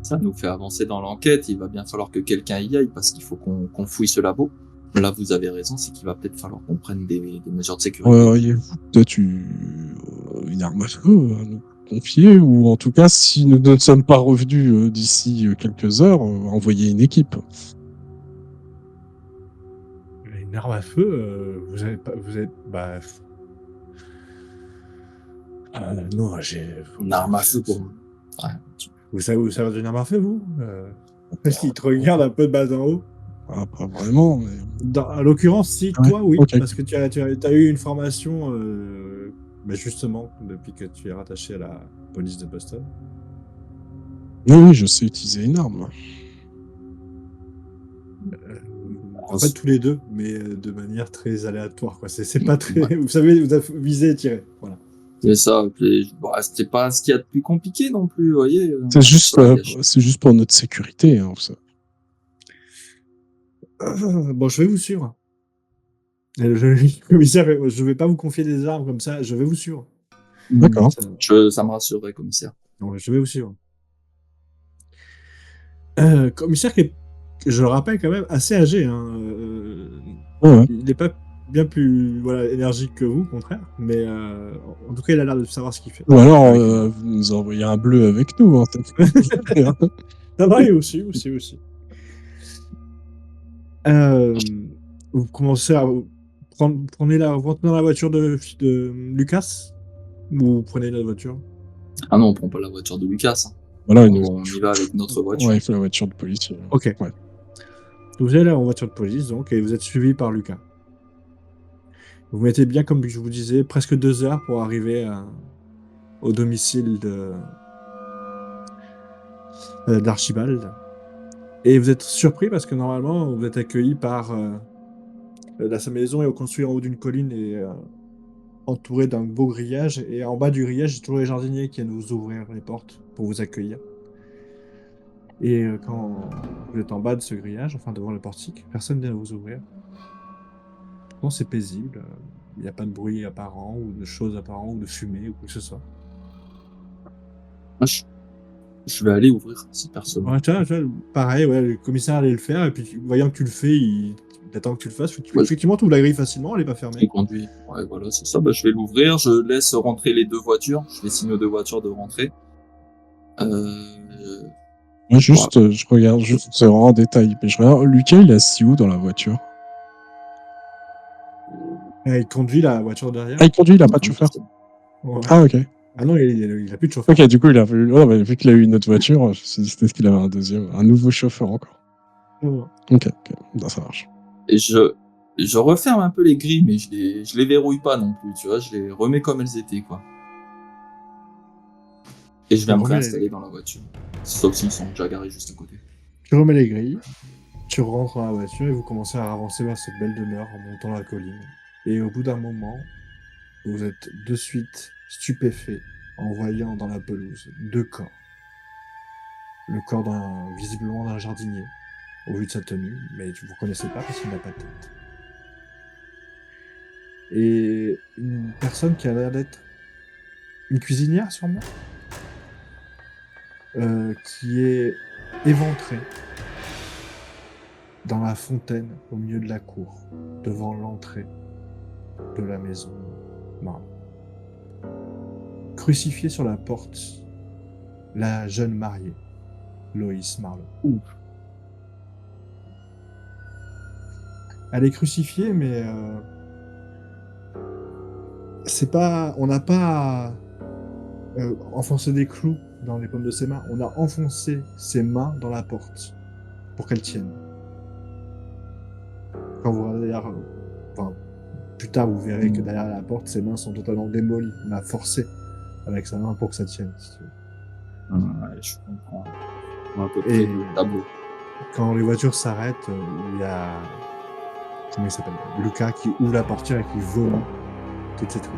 Ça nous fait avancer dans l'enquête. Il va bien falloir que quelqu'un y aille parce qu'il faut qu'on fouille ce labo. Là, vous avez raison, c'est qu'il va peut-être falloir qu'on prenne des mesures de sécurité. Auriez-vous peut-être une arme à feu à nous confier, ou en tout cas, si nous ne sommes pas revenus d'ici quelques heures, envoyer une équipe? Une arme à feu, vous êtes... Bah... non, j'ai... Une arme à feu pour... Ouais. Vous savez où ça va d'une arme à feu, vous? Parce qu'il te regarde un peu de bas en haut. Pas vraiment, mais À l'occurrence, si, ouais, toi, oui, OK. parce que tu as eu une formation, justement, depuis que tu es rattaché à la police de Boston. Oui, oui, je sais utiliser une arme. Euh, En En fait, s tous les deux, mais de manière très aléatoire, quoi. C'est pas Ouais, très. Vous savez, vous avez visé et tiré. Voilà. c'est ça, puis bah, c'était pas ce qu'il y a de plus compliqué non plus, vous voyez? Ça, il y a C'est juste pour notre sécurité, hein, ça. Bon, je vais vous suivre. Commissaire, je vais pas vous confier des armes comme ça, je vais vous suivre. mmh, D'accord. ça me rassurerait, commissaire. Non, je vais vous suivre. Commissaire qui est, je le rappelle, quand même assez âgé, hein, Ouais, ouais. il est pas bien plus, voilà, énergique que vous, au contraire, mais en tout cas, il a l'air de savoir ce qu'il fait Ou alors, avec une arme. vous nous envoyez un bleu avec nous, hein, Non, non, et aussi. Vous commencez à vous rentrez dans la voiture de Lucas? Ou vous prenez la voiture? Ah non, on prend pas la voiture de Lucas, hein. Voilà, On y va avec notre ouais, voiture. il faut la voiture de police, OK. ouais. Vous allez en voiture de police, donc, et vous êtes suivi par Lucas. Vous mettez bien, comme je vous disais, presque 2 heures pour arriver au domicile d'Archibald. Et vous êtes surpris parce que normalement, vous êtes accueilli par sa maison est construite en haut d'une colline et entourée d'un beau grillage. Et en bas du grillage, il y a toujours les jardiniers qui viennent vous ouvrir les portes pour vous accueillir. Et quand vous êtes en bas de ce grillage, enfin devant le portique, personne ne vient vous ouvrir. Pourtant, c'est paisible. Il n'y a pas de bruit apparent ou de choses apparentes ou de fumée ou quoi que ce soit. Moi, je vais aller ouvrir si personne Ouais, n'ouvre. tu vois, pareil, ouais, le commissaire allait le faire, et puis voyant que tu le fais, il attend que tu le fasses. Ouais, Effectivement, tu ouvres la grille facilement, elle n'est pas fermée. qui conduit. Ouais, voilà, c'est ça. Bah, je vais l'ouvrir, je laisse rentrer les 2 voitures. Je fais signe aux 2 voitures de rentrer. Moi, Voilà. juste, je regarde juste, c'est vraiment un détail, mais je regarde, Lucas, il est assis où dans la voiture? Il conduit la voiture derrière. Ah, il conduit, il a Il pas de conduit, chauffeur? c'est bon. Ouais. Ah, OK. Ah non, il a plus de chauffeur. OK, du coup, il a vu, ouais, mais vu qu'il a eu une autre voiture, je me suis dit peut-être qu'il avait un nouveau chauffeur encore. Ouais. OK, OK, bah, ça marche. Et je referme un peu les grilles, mais je les verrouille pas non plus, tu vois? Je les remets comme elles étaient, quoi. Et je Tu viens me remets réinstaller dans la voiture. Sauf s'ils sont déjà garés juste à côté. tu remets les grilles, tu rentres dans la voiture et vous commencez à avancer vers cette belle demeure en montant la colline. Et au bout d'un moment, vous êtes de suite stupéfait en voyant dans la pelouse 2 corps. Le corps visiblement d'un jardinier, au vu de sa tenue, mais vous ne reconnaissez pas parce qu'il n'a pas de tête. Et une personne qui a l'air d'être une cuisinière, sûrement, qui est éventrée dans la fontaine au milieu de la cour, devant l'entrée de la maison Marlowe. Crucifiée sur la porte, la jeune mariée, Loïs Marlowe. Ouf. Elle est crucifiée, mais c'est pas, on n'a pas enfoncé des clous dans les paumes de ses mains. On a enfoncé ses mains dans la porte pour qu'elle tienne. Quand vous regardez derrière, enfin, plus tard, vous verrez que derrière la porte, ses mains sont totalement démolies. On a forcé avec sa main pour que ça tienne, si tu veux. Ouais, je comprends. On a à peu près le tableau. Quand les voitures s'arrêtent, il y a, comment il s'appelle, Lucas, qui ouvre la portière et qui vomit toute cette rue.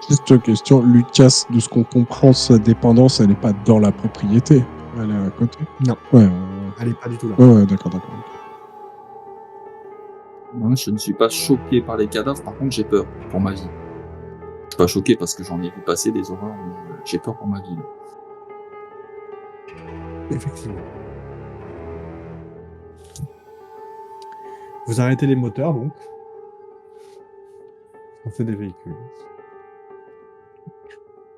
Juste une question, Lucas, de ce qu'on comprend, sa dépendance, elle n'est pas dans la propriété. Elle est à côté. Non. Ouais, Elle est pas du tout là. ouais, d'accord, d'accord. Moi, je ne suis pas choqué par les cadavres, par contre, j'ai peur pour ma vie. Je suis pas choqué parce que j'en ai vu passer des horreurs, mais j'ai peur pour ma vie, là. Effectivement. Vous arrêtez les moteurs, donc. On fait des véhicules.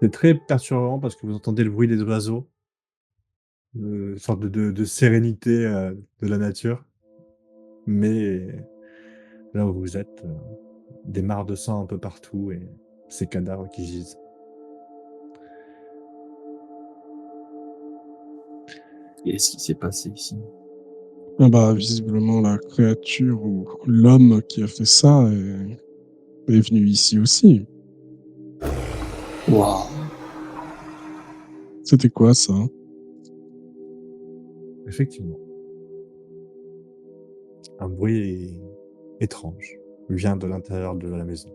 C'est très perturbant parce que vous entendez le bruit des oiseaux. Une sorte de sérénité de la nature. Mais là où vous êtes, des mares de sang un peu partout et ces cadavres qui gisent. Qu'est-ce qui s'est passé ici? Ah bah, visiblement, la créature ou l'homme qui a fait ça est venu ici aussi. Waouh! C'était quoi ça? Effectivement, un bruit étrange vient de l'intérieur de la maison.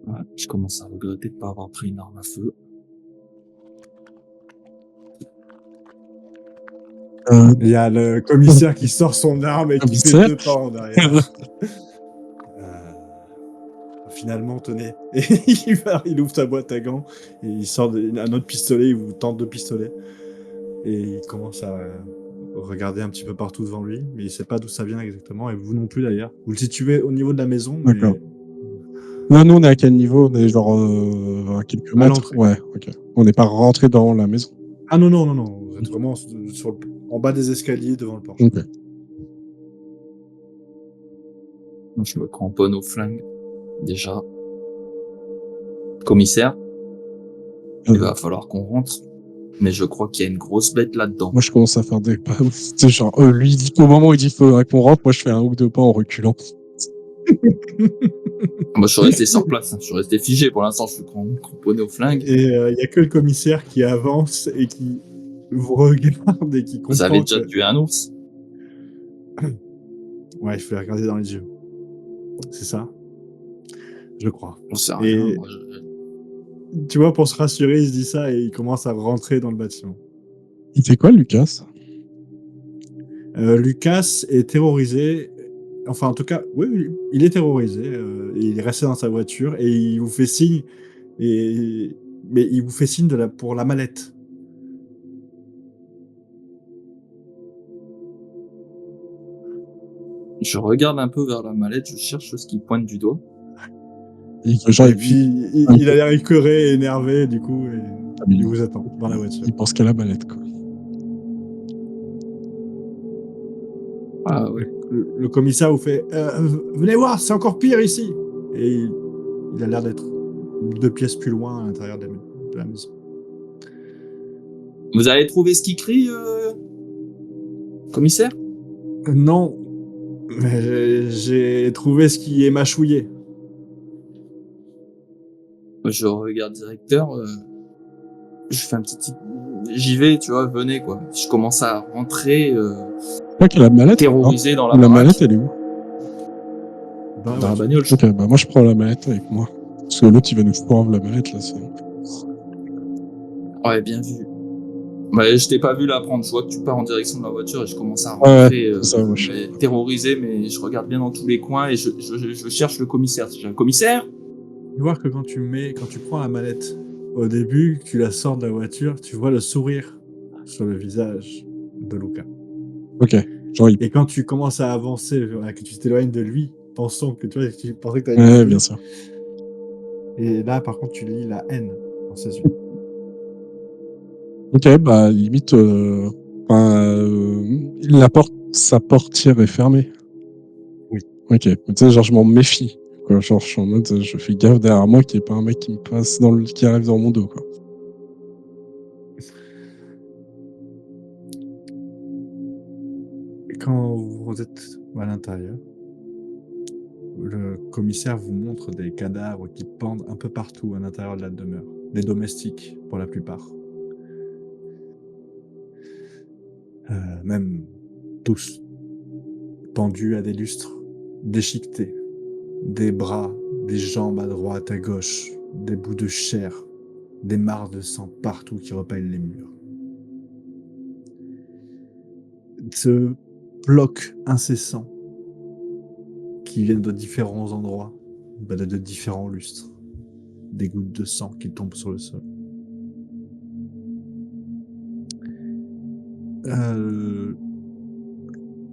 Ouais, je commence à regretter de pas avoir pris une arme à feu. Il y a le commissaire qui sort son arme et qui fait Commissaire? 2 pas en arrière. Finalement, tenez. Et il ouvre sa boîte à gants et il sort un autre pistolet, il vous tente 2 pistolets et il commence à regarder un petit peu partout devant lui, mais il sait pas d'où ça vient exactement et vous non plus d'ailleurs. Vous le situez au niveau de la maison, D'accord. mais Là, nous, on est à quel niveau? On est genre à quelques à mètres? l'entrée. Ouais, ok. On n'est pas rentré dans la maison. Ah non, non, non, non, vous êtes vraiment en bas des escaliers devant le porche. Ok. Moi, je me cramponne au flingue, déjà. Commissaire, il va falloir qu'on rentre. Mais je crois qu'il y a une grosse bête là-dedans. Moi, je commence à faire des pas. C'est genre, lui, il dit, au moment où il dit faudrait qu'on rentre, moi, je fais un ou deux pas en reculant. Moi, je suis resté sur place. Je suis resté figé. Pour l'instant, je suis cramponné au flingue. Et il y a que le commissaire qui avance et qui vous regarde et qui Vous avez comprend déjà que tué un ours? ouais, il faut les regarder dans les yeux. C'est ça? Je crois. J'en sais rien. Et Moi, tu vois, pour se rassurer, il se dit ça et il commence à rentrer dans le bâtiment. Il fait quoi, Lucas? Lucas est terrorisé, enfin, en tout cas, oui, oui, il est terrorisé, il est resté dans sa voiture et il vous fait signe et mais il vous fait signe pour la mallette. je regarde un peu vers la mallette. Je cherche ce qui pointe du doigt. Genre, Et puis il a l'air écœuré, énervé, du coup, et il vous attend dans la voiture. il pense qu'à la mallette, quoi. Ah ouais. Le commissaire vous fait venez voir, c'est encore pire ici. Et il a l'air d'être 2 pièces plus loin à l'intérieur de la maison. Vous avez trouvé ce qui crie, commissaire? Non, mais j'ai trouvé ce qui est mâchouillé. Je regarde directeur. Je fais un petit. J'y vais, tu vois. Venez quoi. Je commence à rentrer Toi qui as la mallette, hein? terrorisé dans la La baraque. mallette, elle est où? Dans Dans la bagnole. Ok, bah moi je prends la mallette avec moi. Parce que l'autre il va nous prendre la mallette là. Ouais, bien vu. Ouais, je t'ai pas vu la prendre. Je vois que tu pars en direction de la voiture et je commence à Ouais, rentrer c'est ça, moi terrorisé, mais je regarde bien dans tous les coins et je cherche le commissaire. J'ai un commissaire? Tu vois que quand tu prends la mallette, au début, que tu la sors de la voiture, tu vois le sourire sur le visage de Luca. Ok. Genre, Et quand tu commences à avancer, voilà, que tu t'éloignes de lui, pensant que tu vois, tu pensais que tu allais ouais, le bien tuer. sûr. Et là, par contre, tu lis la haine dans ses yeux. Ok, bah limite, la porte, sa portière est fermée. Oui. Ok, mais tu sais, genre je m'en méfie. Quoi. Genre je suis en mode, je fais gaffe derrière moi qu'il n'y ait pas un mec qui me passe qui arrive dans mon dos. Quoi. Et quand vous êtes à l'intérieur, le commissaire vous montre des cadavres qui pendent un peu partout à l'intérieur de la demeure. Des domestiques, pour la plupart. Même tous, pendus à des lustres, déchiquetés. Des bras, des jambes à droite, à gauche, des bouts de chair, des mares de sang partout qui repeignent les murs. Ce bloc incessant qui viennent de différents endroits, de différents lustres, des gouttes de sang qui tombent sur le sol.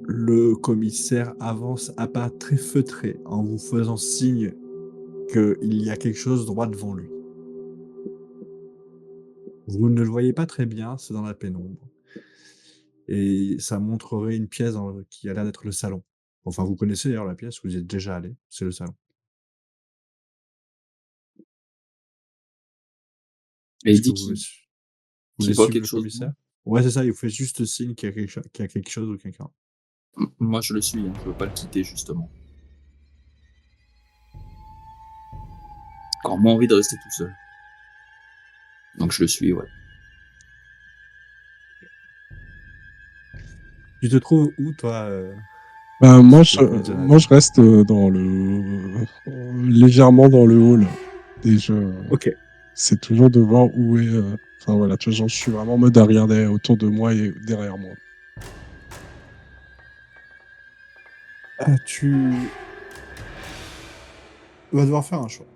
Le commissaire avance à pas très feutrés en vous faisant signe qu'il y a quelque chose droit devant lui. Vous ne le voyez pas très bien, c'est dans la pénombre. Et ça montrerait une pièce qui a l'air d'être le salon. Enfin, vous connaissez d'ailleurs la pièce, vous y êtes déjà allé, c'est le salon. Et il Est-ce que dit vous voulez, qu'il vous voulez voit suivre quelque le chose. commissaire? Ouais, c'est ça, il vous fait juste signe qu'il y a quelque chose ou quelqu'un. Moi, je le suis, hein, je veux pas le quitter, justement. Encore moins envie de rester tout seul. Donc je le suis, ouais. Tu te trouves où, toi Ben, moi, Jonathan? je reste légèrement dans le hall. Et Ok. c'est toujours de voir où est. Enfin voilà, tu vois, genre, je suis vraiment en mode à regarder autour de moi et derrière moi. Tu vas devoir faire un choix.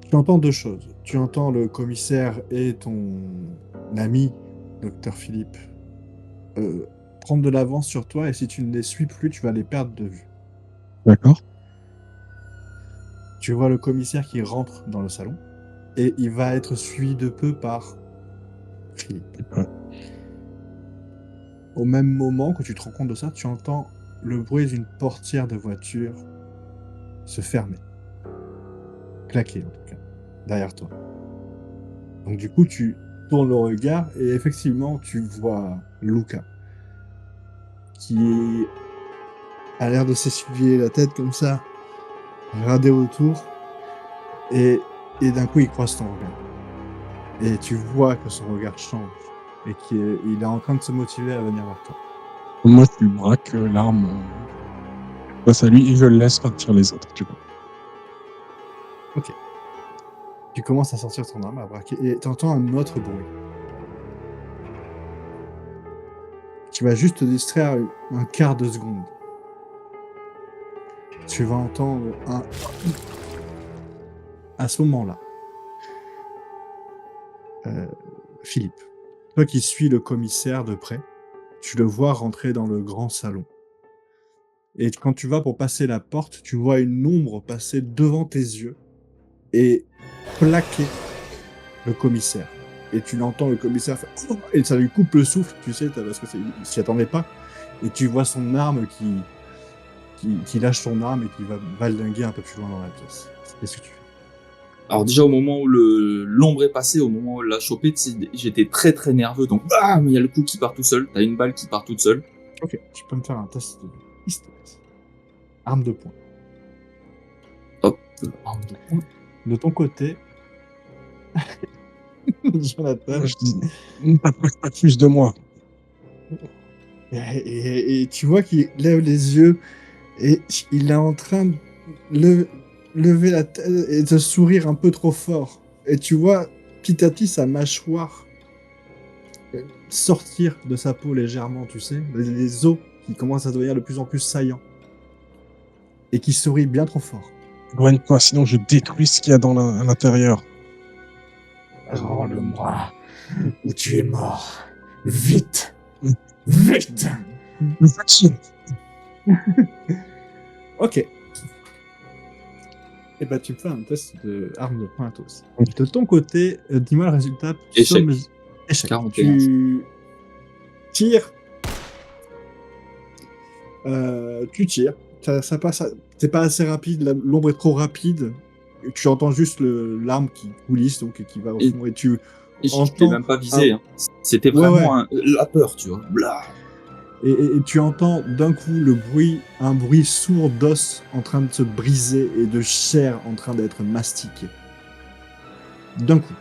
Tu entends deux choses. Tu entends le commissaire et ton ami, docteur Philippe, prendre de l'avance sur toi, et si tu ne les suis plus, tu vas les perdre de vue. D'accord. Tu vois le commissaire qui rentre dans le salon, et il va être suivi de peu par Philippe. Ouais. Au même moment que tu te rends compte de ça, tu entends le bruit d'une portière de voiture se fermer. Claquer, en tout cas, derrière toi. Donc du coup, tu tournes le regard et effectivement, tu vois Luca qui a l'air de s'essuyer la tête comme ça, regarder autour, et d'un coup, il croise ton regard. Et tu vois que son regard change et qu'il est en train de se motiver à venir vers toi. Moi, je lui braque l'arme face à lui et je le laisse partir les autres, tu vois. Ok. Tu commences à sortir ton arme, à braquer, et tu entends un autre bruit. Tu vas juste te distraire un quart de seconde. Tu vas entendre un... À ce moment-là, Philippe, toi qui suis le commissaire de près, tu le vois rentrer dans le grand salon. Et quand tu vas pour passer la porte, tu vois une ombre passer devant tes yeux et plaquer le commissaire. Et tu l'entends, le commissaire faire « Oh !» et ça lui coupe le souffle, tu sais, parce qu'il s'y attendait pas. Et tu vois son arme qui lâche son arme et qui va valdinguer un peu plus loin dans la pièce. Qu'est-ce que tu fais? Alors déjà, au moment où l'ombre est passée, au moment où elle l'a chopé, j'étais très très nerveux, donc bam, il y a le coup qui part tout seul, t'as une balle qui part toute seule. Ok, tu peux me faire un test de pistolet. Arme de poing. Hop, arme de poing. De ton côté, Jonathan, Je dis, pas plus de moi. et tu vois qu'il lève les yeux et il est en train de lever la tête et de sourire un peu trop fort. Et tu vois petit à petit sa mâchoire sortir de sa peau légèrement, tu sais, les os qui commencent à devenir de plus en plus saillants. Et qui sourit bien trop fort. Éloigne-toi, sinon je détruis ce qu'il y a à l'intérieur. Rends-le-moi, ou tu es mort. Vite! Vite! Ok. Et bah tu me fais un test de arme de poing aussi. De ton côté, dis-moi le résultat. Échec. Échec. 41. Tu tires. Tu tires. Ça passe. C'est pas assez rapide. L'ombre est trop rapide. Et tu entends juste l'arme qui coulisse, donc qui va au fond. Et tu je l'ai entends. même pas visé. Hein. C'était vraiment la peur, tu vois. Blah. Et tu entends d'un coup un bruit sourd d'os en train de se briser et de chair en train d'être mastiquée. D'un coup.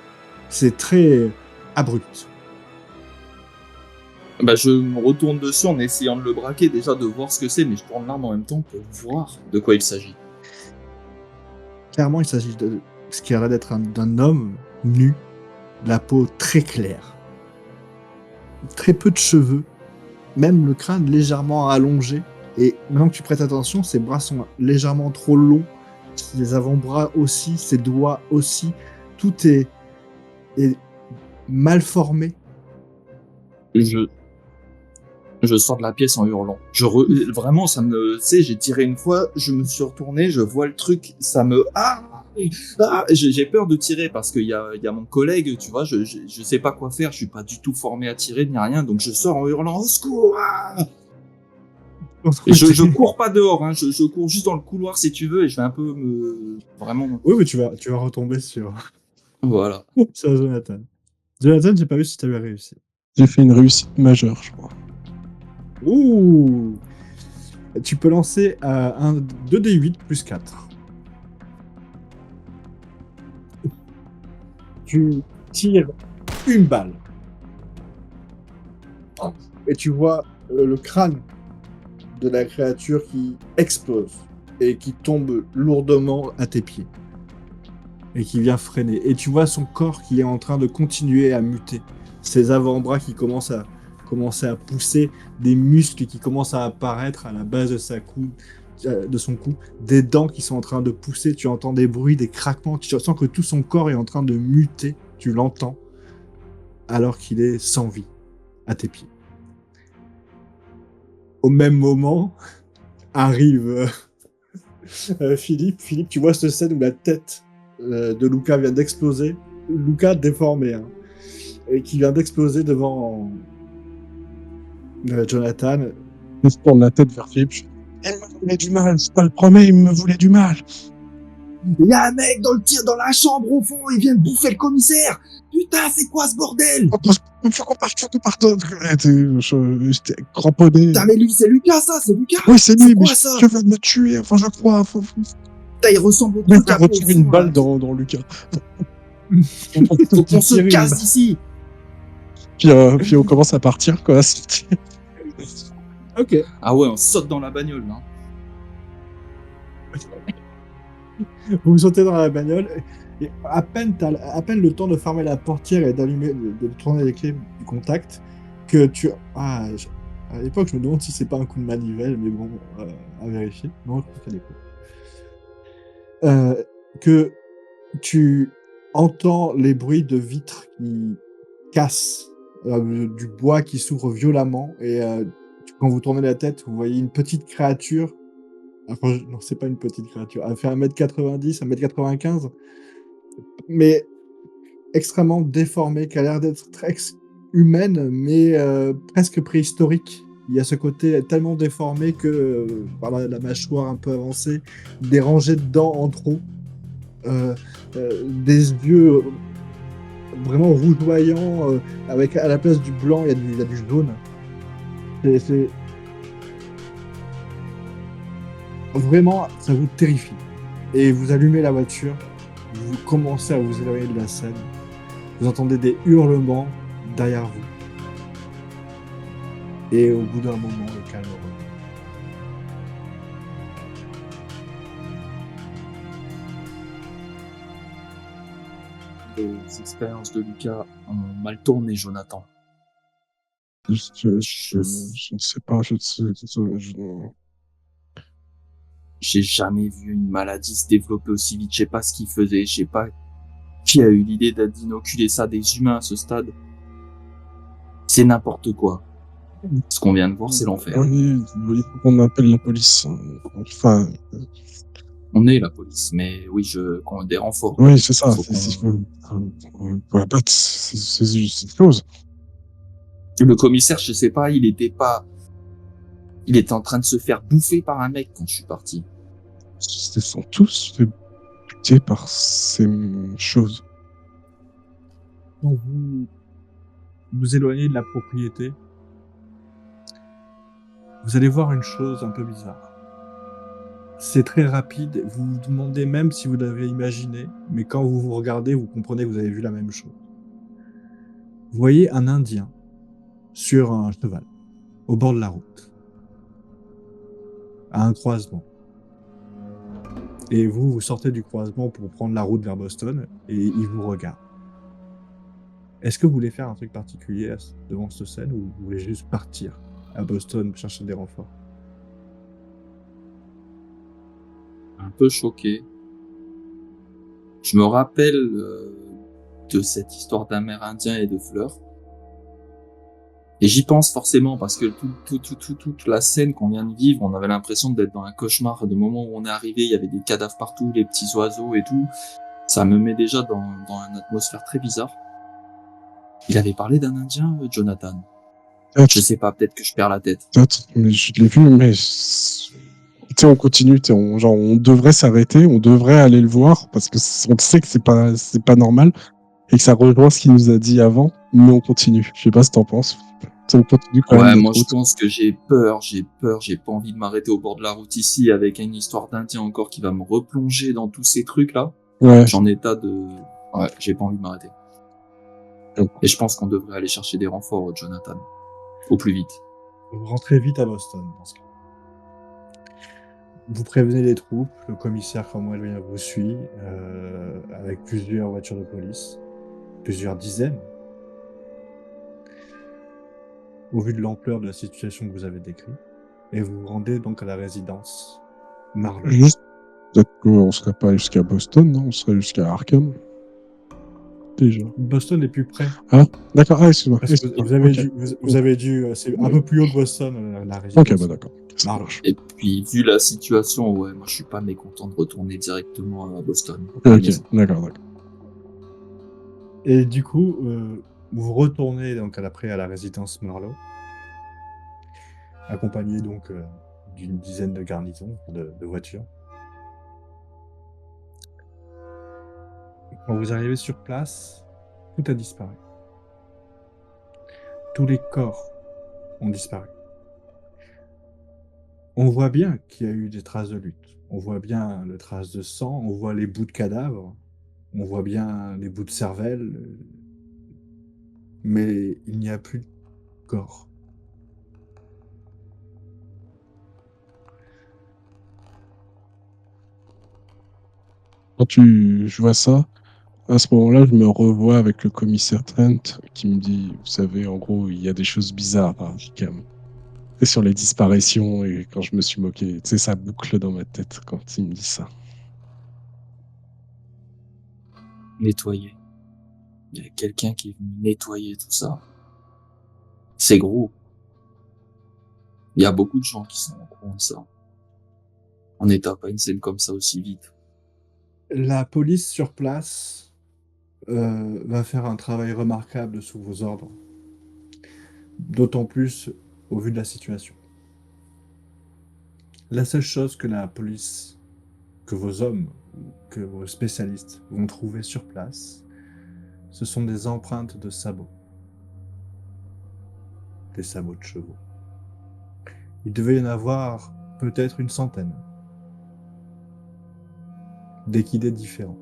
C'est très abrupt. Bah, je me retourne dessus en essayant de le braquer, déjà de voir ce que c'est, mais je tourne l'arme en même temps pour voir de quoi il s'agit. Clairement, il s'agit de ce qui a l'air d'être d'un homme nu, la peau très claire, très peu de cheveux, même le crâne légèrement allongé. Et maintenant que tu prêtes attention, ses bras sont légèrement trop longs, ses avant-bras aussi, ses doigts aussi. Tout est mal formé. Je sors de la pièce en hurlant. Vraiment, ça me... Tu sais, j'ai tiré une fois, je me suis retourné, je vois le truc, ça me... J'ai peur de tirer parce qu'il y a mon collègue, tu vois, je sais pas quoi faire, je suis pas du tout formé à tirer ni rien, donc je sors en hurlant « Au secours !» Et je cours pas dehors, hein, je cours juste dans le couloir si tu veux, et je vais un peu me... Vraiment... Oui, mais tu vas retomber sur... Voilà. C'est à Jonathan. Jonathan, j'ai pas vu si tu avais réussi. J'ai fait une réussite majeure, je crois. Ouh! Tu peux lancer un 2d8 plus 4. Tu tires une balle. Et tu vois le crâne de la créature qui explose et qui tombe lourdement à tes pieds. Et qui vient freiner. Et tu vois son corps qui est en train de continuer à muter. Ses avant-bras qui commencent à pousser, des muscles qui commencent à apparaître à la base de son cou, des dents qui sont en train de pousser, tu entends des bruits, des craquements, tu sens que tout son corps est en train de muter, tu l'entends, alors qu'il est sans vie, à tes pieds. Au même moment, arrive Philippe, tu vois cette scène où la tête de Luca vient d'exploser, Luca déformé, hein, et qui vient d'exploser devant Jonathan. Il se tourne la tête vers Philippe. Il me voulait du mal, c'est pas le premier, il me voulait du mal. Il y a un mec dans la chambre au fond, il vient de bouffer le commissaire. Putain, c'est quoi ce bordel? Faut qu'on parte. J'étais cramponné. Putain, mais lui, c'est Lucas, ça, c'est Lucas. Oui, c'est lui, mais ça je veux me tuer, enfin, je crois. Putain, il ressemble au truc. Lucas. T'as retiré une balle dans Lucas. Faut qu'on se casse d'ici. Puis on commence à partir, quoi. Ok. Ah ouais, on saute dans la bagnole, là. Vous sautez dans la bagnole, et à peine le temps de fermer la portière et d'allumer, de tourner les clés du contact, que tu... à l'époque, je me demande si c'est pas un coup de manivelle, mais bon, à vérifier. Non, je crois qu'il y a des coups. Que tu entends les bruits de vitres qui cassent, du bois qui s'ouvre violemment, et quand vous tournez la tête, vous voyez une petite créature. Enfin, non, c'est pas une petite créature. Elle fait 1m90, 1m95, mais extrêmement déformée, qui a l'air d'être très humaine, mais presque préhistorique. Il y a ce côté tellement déformé que, par la mâchoire un peu avancée, des rangées de dents en trop, des yeux vraiment rougeoyants, avec à la place du blanc, il y a du jaune. C'est... Vraiment, ça vous terrifie. Et vous allumez la voiture, vous commencez à vous éloigner de la scène. Vous entendez des hurlements derrière vous. Et au bout d'un moment, le calme revient. Les expériences de Lucas ont mal tourné, Jonathan. Je ne sais pas, J'ai jamais vu une maladie se développer aussi vite. Je sais pas ce qu'il faisait. Je sais pas qui a eu l'idée d'inoculer ça à des humains à ce stade. C'est n'importe quoi. Ce qu'on vient de voir, c'est l'enfer. Oui, il faut qu'on appelle la police. Enfin... On est la police, mais oui, qu'on des renforts. Oui, c'est ça. Pour la patte, c'est une chose. Le commissaire, je sais pas, il était en train de se faire bouffer par un mec quand je suis parti. Ils sont tous fait buter par ces choses. Donc vous éloignez de la propriété. Vous allez voir une chose un peu bizarre. C'est très rapide, vous vous demandez même si vous l'avez imaginé, mais quand vous vous regardez, vous comprenez que vous avez vu la même chose. Vous voyez un Indien sur un cheval, au bord de la route, à un croisement. Et vous sortez du croisement pour prendre la route vers Boston, et il vous regarde. Est-ce que vous voulez faire un truc particulier devant cette scène, ou vous voulez juste partir à Boston chercher des renforts? Un peu choqué. Je me rappelle de cette histoire d'Amérindien et de fleurs. Et j'y pense forcément parce que toute la scène qu'on vient de vivre, on avait l'impression d'être dans un cauchemar. De moment où on est arrivé, il y avait des cadavres partout, les petits oiseaux et tout. Ça me met déjà dans une atmosphère très bizarre. Il avait parlé d'un Indien, Jonathan. Je sais pas, peut-être que je perds la tête. Peut-être, mais je l'ai vu, mais... Tu sais, on continue, on devrait s'arrêter, on devrait aller le voir, parce que on sait que c'est pas normal. et que ça rejoint ce qu'il nous a dit avant, mais on continue. Je sais pas ce que t'en penses. On continue quand même Ouais, notre moi je route. pense que j'ai peur, j'ai pas envie de m'arrêter au bord de la route ici avec une histoire d'Indien encore qui va me replonger dans tous ces trucs-là. Ouais. J'en état de... Ouais, j'ai pas envie de m'arrêter. Et je pense qu'on devrait aller chercher des renforts, Jonathan. Au plus vite. Vous rentrez vite à Boston, dans ce cas. Vous prévenez les troupes, le commissaire Cromwell vous suit, avec plusieurs voitures de police, plusieurs dizaines. Au vu de l'ampleur de la situation que vous avez décrite, et vous vous rendez donc à la résidence Marlowe. Juste, peut-être qu'on serait pas jusqu'à Boston, non? On serait jusqu'à Arkham. Déjà. Boston est plus près. Ah, d'accord. Ah, excuse-moi. Parce que vous avez dû, c'est un peu plus haut que Boston, la résidence. Ok, bah d'accord. Ça Marlowe. marche. Et puis, vu la situation, ouais, moi je suis pas mécontent de retourner directement à Boston. Ok, d'accord. Et du coup, vous retournez donc après à la résidence Marlowe, accompagné donc d'une dizaine de garnisons, de voitures. Quand vous arrivez sur place, tout a disparu. Tous les corps ont disparu. On voit bien qu'il y a eu des traces de lutte. On voit bien les traces de sang, on voit les bouts de cadavres, on voit bien les bouts de cervelle, mais il n'y a plus de corps. Quand je vois ça, à ce moment-là, je me revois avec le commissaire Trent qui me dit, vous savez, en gros, il y a des choses bizarres à Arkham. Et sur les disparitions, et quand je me suis moqué, tu sais, ça boucle dans ma tête quand il me dit ça. Nettoyer. Il y a quelqu'un qui est venu nettoyer tout ça. C'est gros. Il y a beaucoup de gens qui sont au courant de ça. On n'éteint pas une scène comme ça aussi vite. La police sur place va faire un travail remarquable sous vos ordres. D'autant plus au vu de la situation. La seule chose que la police, que vos hommes, que vos spécialistes vont trouver sur place, ce sont des empreintes de sabots. Des sabots de chevaux. Il devait y en avoir peut-être une centaine. D'équidés différents.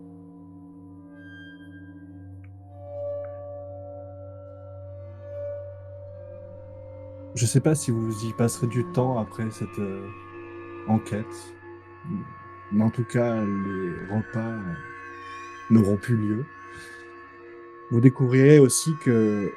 Je ne sais pas si vous y passerez du temps après cette enquête, mais en tout cas, les repas n'auront plus lieu. Vous découvrirez aussi que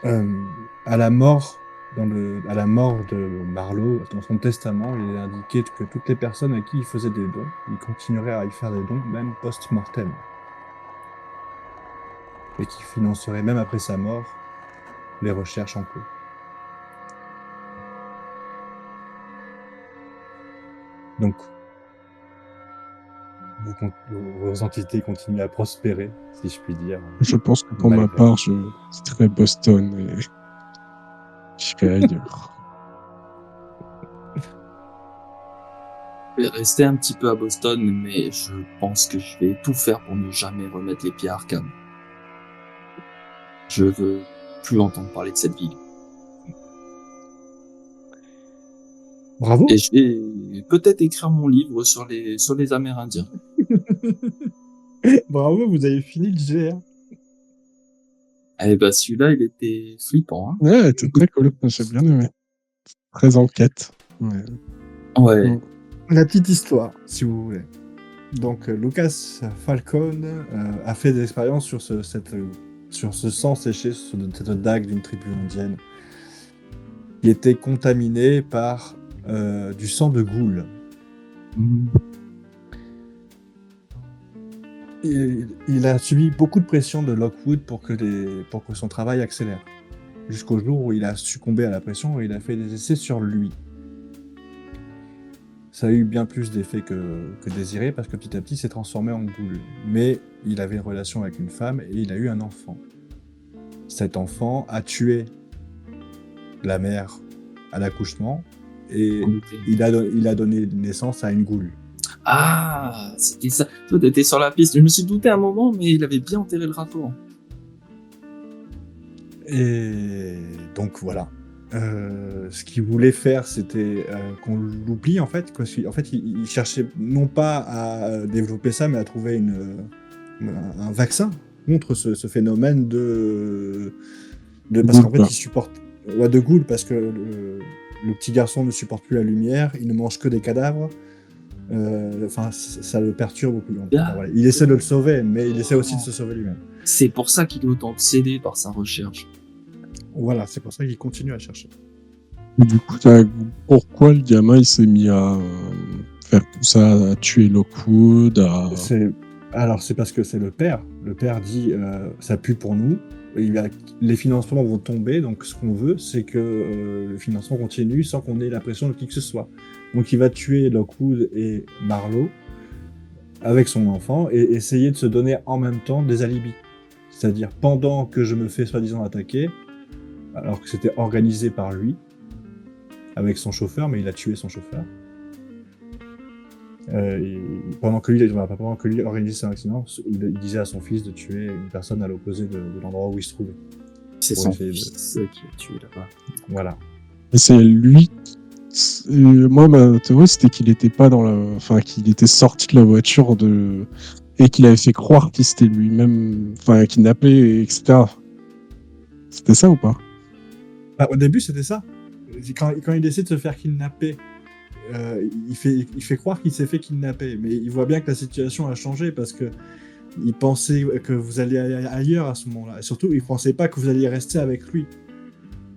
à la mort de Marlowe, dans son testament, il est indiqué que toutes les personnes à qui il faisait des dons, il continuerait à y faire des dons, même post-mortem. Et qui financerait, même après sa mort, les recherches en cours. Donc, vos entités continuent à prospérer, si je puis dire. Je pense que pour ma part, je quitterai Boston et je serai ailleurs. Je vais rester un petit peu à Boston, mais je pense que je vais tout faire pour ne jamais remettre les pieds à Arkham. Je veux plus entendre parler de cette ville. Bravo. Et je vais peut-être écrire mon livre sur les Amérindiens. Bravo, vous avez fini le GR. Eh ben, celui-là, il était flippant, hein. Ouais, c'était très cool. J'ai bien aimé. Très enquête. Ouais. La petite histoire, si vous voulez. Donc, Lucas Falcone a fait des expériences sur ce sang séché, sur cette dague d'une tribu indienne qui était contaminée par du sang de goule. Il a subi beaucoup de pression de Lockwood pour que son travail accélère. Jusqu'au jour où il a succombé à la pression et il a fait des essais sur lui. Ça a eu bien plus d'effet que désiré parce que petit à petit il s'est transformé en goule. Mais il avait une relation avec une femme et il a eu un enfant. Cet enfant a tué la mère à l'accouchement et il a donné naissance à une goule. Ah, c'était ça. Toi, t'étais sur la piste. Je me suis douté un moment, mais il avait bien enterré le rapport. Et donc voilà. Ce qu'il voulait faire, c'était qu'on l'oublie en fait. En fait, il cherchait non pas à développer ça, mais à trouver un vaccin contre ce phénomène parce qu'en fait, il supporte de Ghoul parce que le petit garçon ne supporte plus la lumière, il ne mange que des cadavres. Enfin, ça le perturbe beaucoup. Voilà. Il essaie de le sauver, mais il essaie aussi de se sauver lui-même. C'est pour ça qu'il est autant obsédé par sa recherche. Voilà, c'est pour ça qu'il continue à chercher. Du coup, pourquoi le gamin il s'est mis à faire tout ça, à tuer Lockwood Alors, c'est parce que c'est le père. Le père dit ça pue pour nous. Les financements vont tomber, donc ce qu'on veut, c'est que le financement continue sans qu'on ait la pression de qui que ce soit. Donc il va tuer Lockwood et Marlowe avec son enfant et essayer de se donner en même temps des alibis. C'est-à-dire pendant que je me fais soi-disant attaquer, alors que c'était organisé par lui, avec son chauffeur, mais il a tué son chauffeur. Pendant que lui organisait son accident, il disait à son fils de tuer une personne à l'opposé de l'endroit où il se trouvait. C'est son fils qui a tué là-bas. Voilà. Et c'est lui. Moi, ma théorie, c'était qu'il était pas qu'il était sorti de la voiture et qu'il avait fait croire qu'il s'était lui-même, kidnappé, etc. C'était ça ou pas? Au début, c'était ça. Quand il essaie de se faire kidnapper, il fait croire qu'il s'est fait kidnapper, mais il voit bien que la situation a changé parce que il pensait que vous alliez ailleurs à ce moment-là. Et surtout, il pensait pas que vous alliez rester avec lui.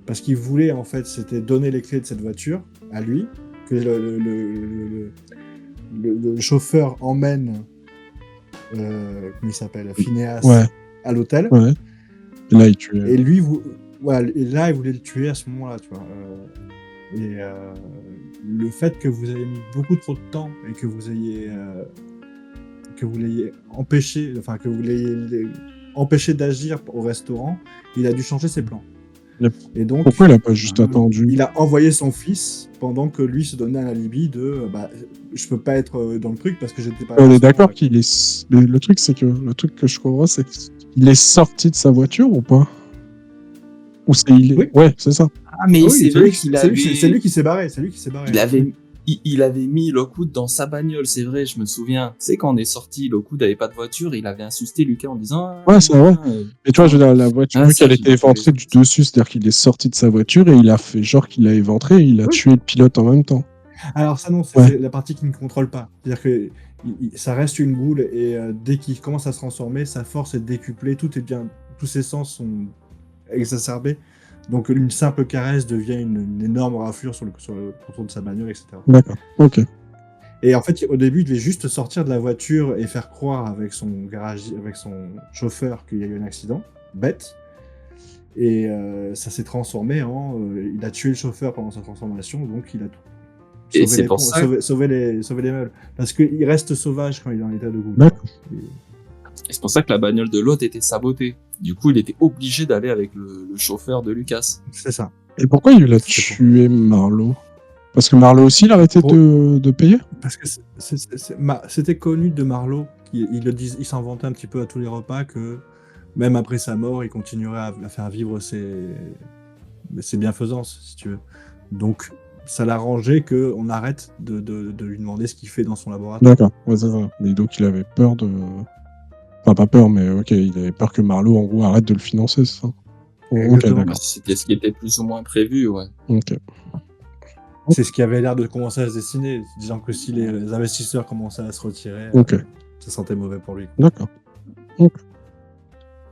Parce qu'il voulait, en fait, c'était donner les clés de cette voiture à lui, que le chauffeur emmène, comment il s'appelle, Phineas, à l'hôtel. Ouais. Et là, il tuait. Et lui, et là, il voulait le tuer à ce moment-là, tu vois. Le fait que vous avez mis beaucoup trop de temps et que vous l'ayez empêché, que vous l'ayez empêché d'agir au restaurant, il a dû changer ses plans. Et donc, pourquoi il a pas juste attendu? Il a envoyé son fils pendant que lui se donnait un alibi de je peux pas être dans le truc parce que j'étais pas. On est d'accord qu'il est. Le truc, c'est que je comprends, c'est qu'il est sorti de sa voiture ou pas? Ou c'est Oui. Ouais, c'est ça. Ah mais c'est vrai qu'il avait. C'est lui qui s'est barré. C'est lui qui s'est barré. Il avait mis Lockwood dans sa bagnole, c'est vrai, je me souviens. Tu sais, quand on est sorti, Lockwood n'avait pas de voiture, il avait insisté Lucas en disant... Ouais, c'est vrai. Mais tu vois, je veux dire, la voiture, vu qu'elle était éventrée du dessus, c'est-à-dire qu'il est sorti de sa voiture et il a fait genre qu'il l'a éventrée et il a tué le pilote en même temps. Alors ça non, c'est la partie qui ne contrôle pas. C'est-à-dire que ça reste une goule et dès qu'il commence à se transformer, sa force est décuplée, tous ses sens sont exacerbés. Donc une simple caresse devient une énorme raflure sur le contour de sa bagnole, etc. D'accord, ok. Et en fait, au début, il devait juste sortir de la voiture et faire croire avec son chauffeur qu'il y a eu un accident, bête. Et ça s'est transformé en... il a tué le chauffeur pendant sa transformation, donc il a sauvé les meubles. Parce qu'il reste sauvage quand il est en état de goût. Et c'est pour ça que la bagnole de l'autre était sabotée. Du coup, il était obligé d'aller avec le chauffeur de Lucas. C'est ça. Et pourquoi il a tué Marlowe? Parce que Marlowe aussi, il a arrêté de payer? Parce que c'était connu de Marlowe. Il s'inventait un petit peu à tous les repas que même après sa mort, il continuerait à faire vivre ses bienfaisances, si tu veux. Donc, ça l'arrangeait qu'on arrête de lui demander ce qu'il fait dans son laboratoire. D'accord, ouais, c'est ça. Mais donc, il avait peur de... Enfin, pas peur, mais ok, il avait peur que Marlowe, en gros, arrête de le financer, c'est ça? Ok, d'accord. C'était ce qui était plus ou moins prévu, ouais. Ok. C'est ce qui avait l'air de commencer à se dessiner, disant que si les investisseurs commençaient à se retirer, ça sentait mauvais pour lui. D'accord.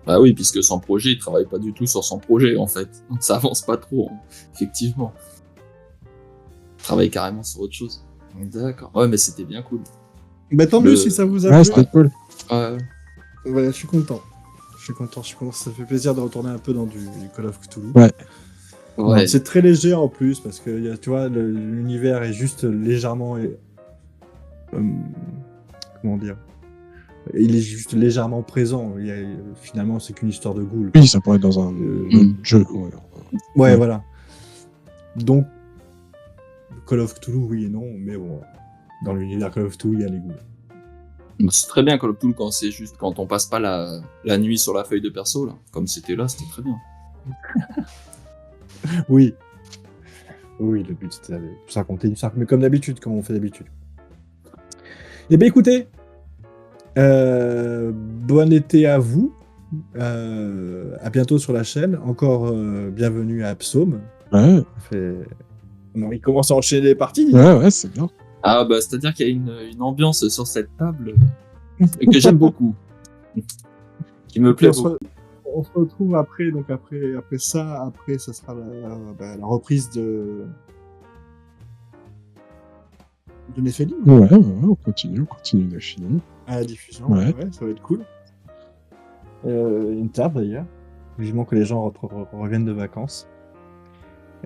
Bah oui, puisque son projet, il travaille pas du tout sur son projet, en fait. Donc ça avance pas trop, hein. Effectivement. Il travaille carrément sur autre chose. D'accord. Ouais, mais c'était bien cool. Bah tant mieux si ça vous a plu. Ouais, c'était cool. Voilà, je suis content. Ça fait plaisir de retourner un peu dans du Call of Cthulhu. Ouais. C'est très léger en plus, parce que tu vois, l'univers est juste légèrement... comment dire? Il est juste légèrement présent. Finalement, c'est qu'une histoire de ghoul. Oui, ça pourrait être dans un jeu. Ouais, voilà. Donc, Call of Cthulhu, oui et non, mais bon. Dans l'univers Call of Duty, il y a les ghouls. C'est très bien Call of Duty quand on passe pas la nuit sur la feuille de perso, là. Comme c'était là, c'était très bien. Oui. Oui, le but c'était de se raconter une histoire, mais comme d'habitude, comme on fait d'habitude. Eh bien écoutez, bon été à vous. À bientôt sur la chaîne. Encore bienvenue à Psaume. Ouais. Non, il commence à enchaîner les parties. Ouais, c'est bien. Ah bah c'est-à-dire qu'il y a une ambiance sur cette table que j'aime beaucoup. Qui me plaît beaucoup. On se retrouve après, donc après ça sera la reprise de Nephilim. Ouais, on continue Nephilim. À la diffusion, ouais, ça va être cool. Une table d'ailleurs. Vivement que les gens reviennent de vacances.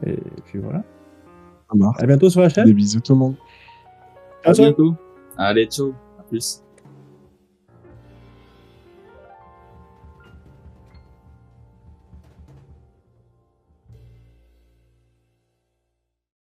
Et puis voilà. Ça marche. À bientôt sur la chaîne. Des bisous tout le monde. À bientôt. Allez, ciao. À plus.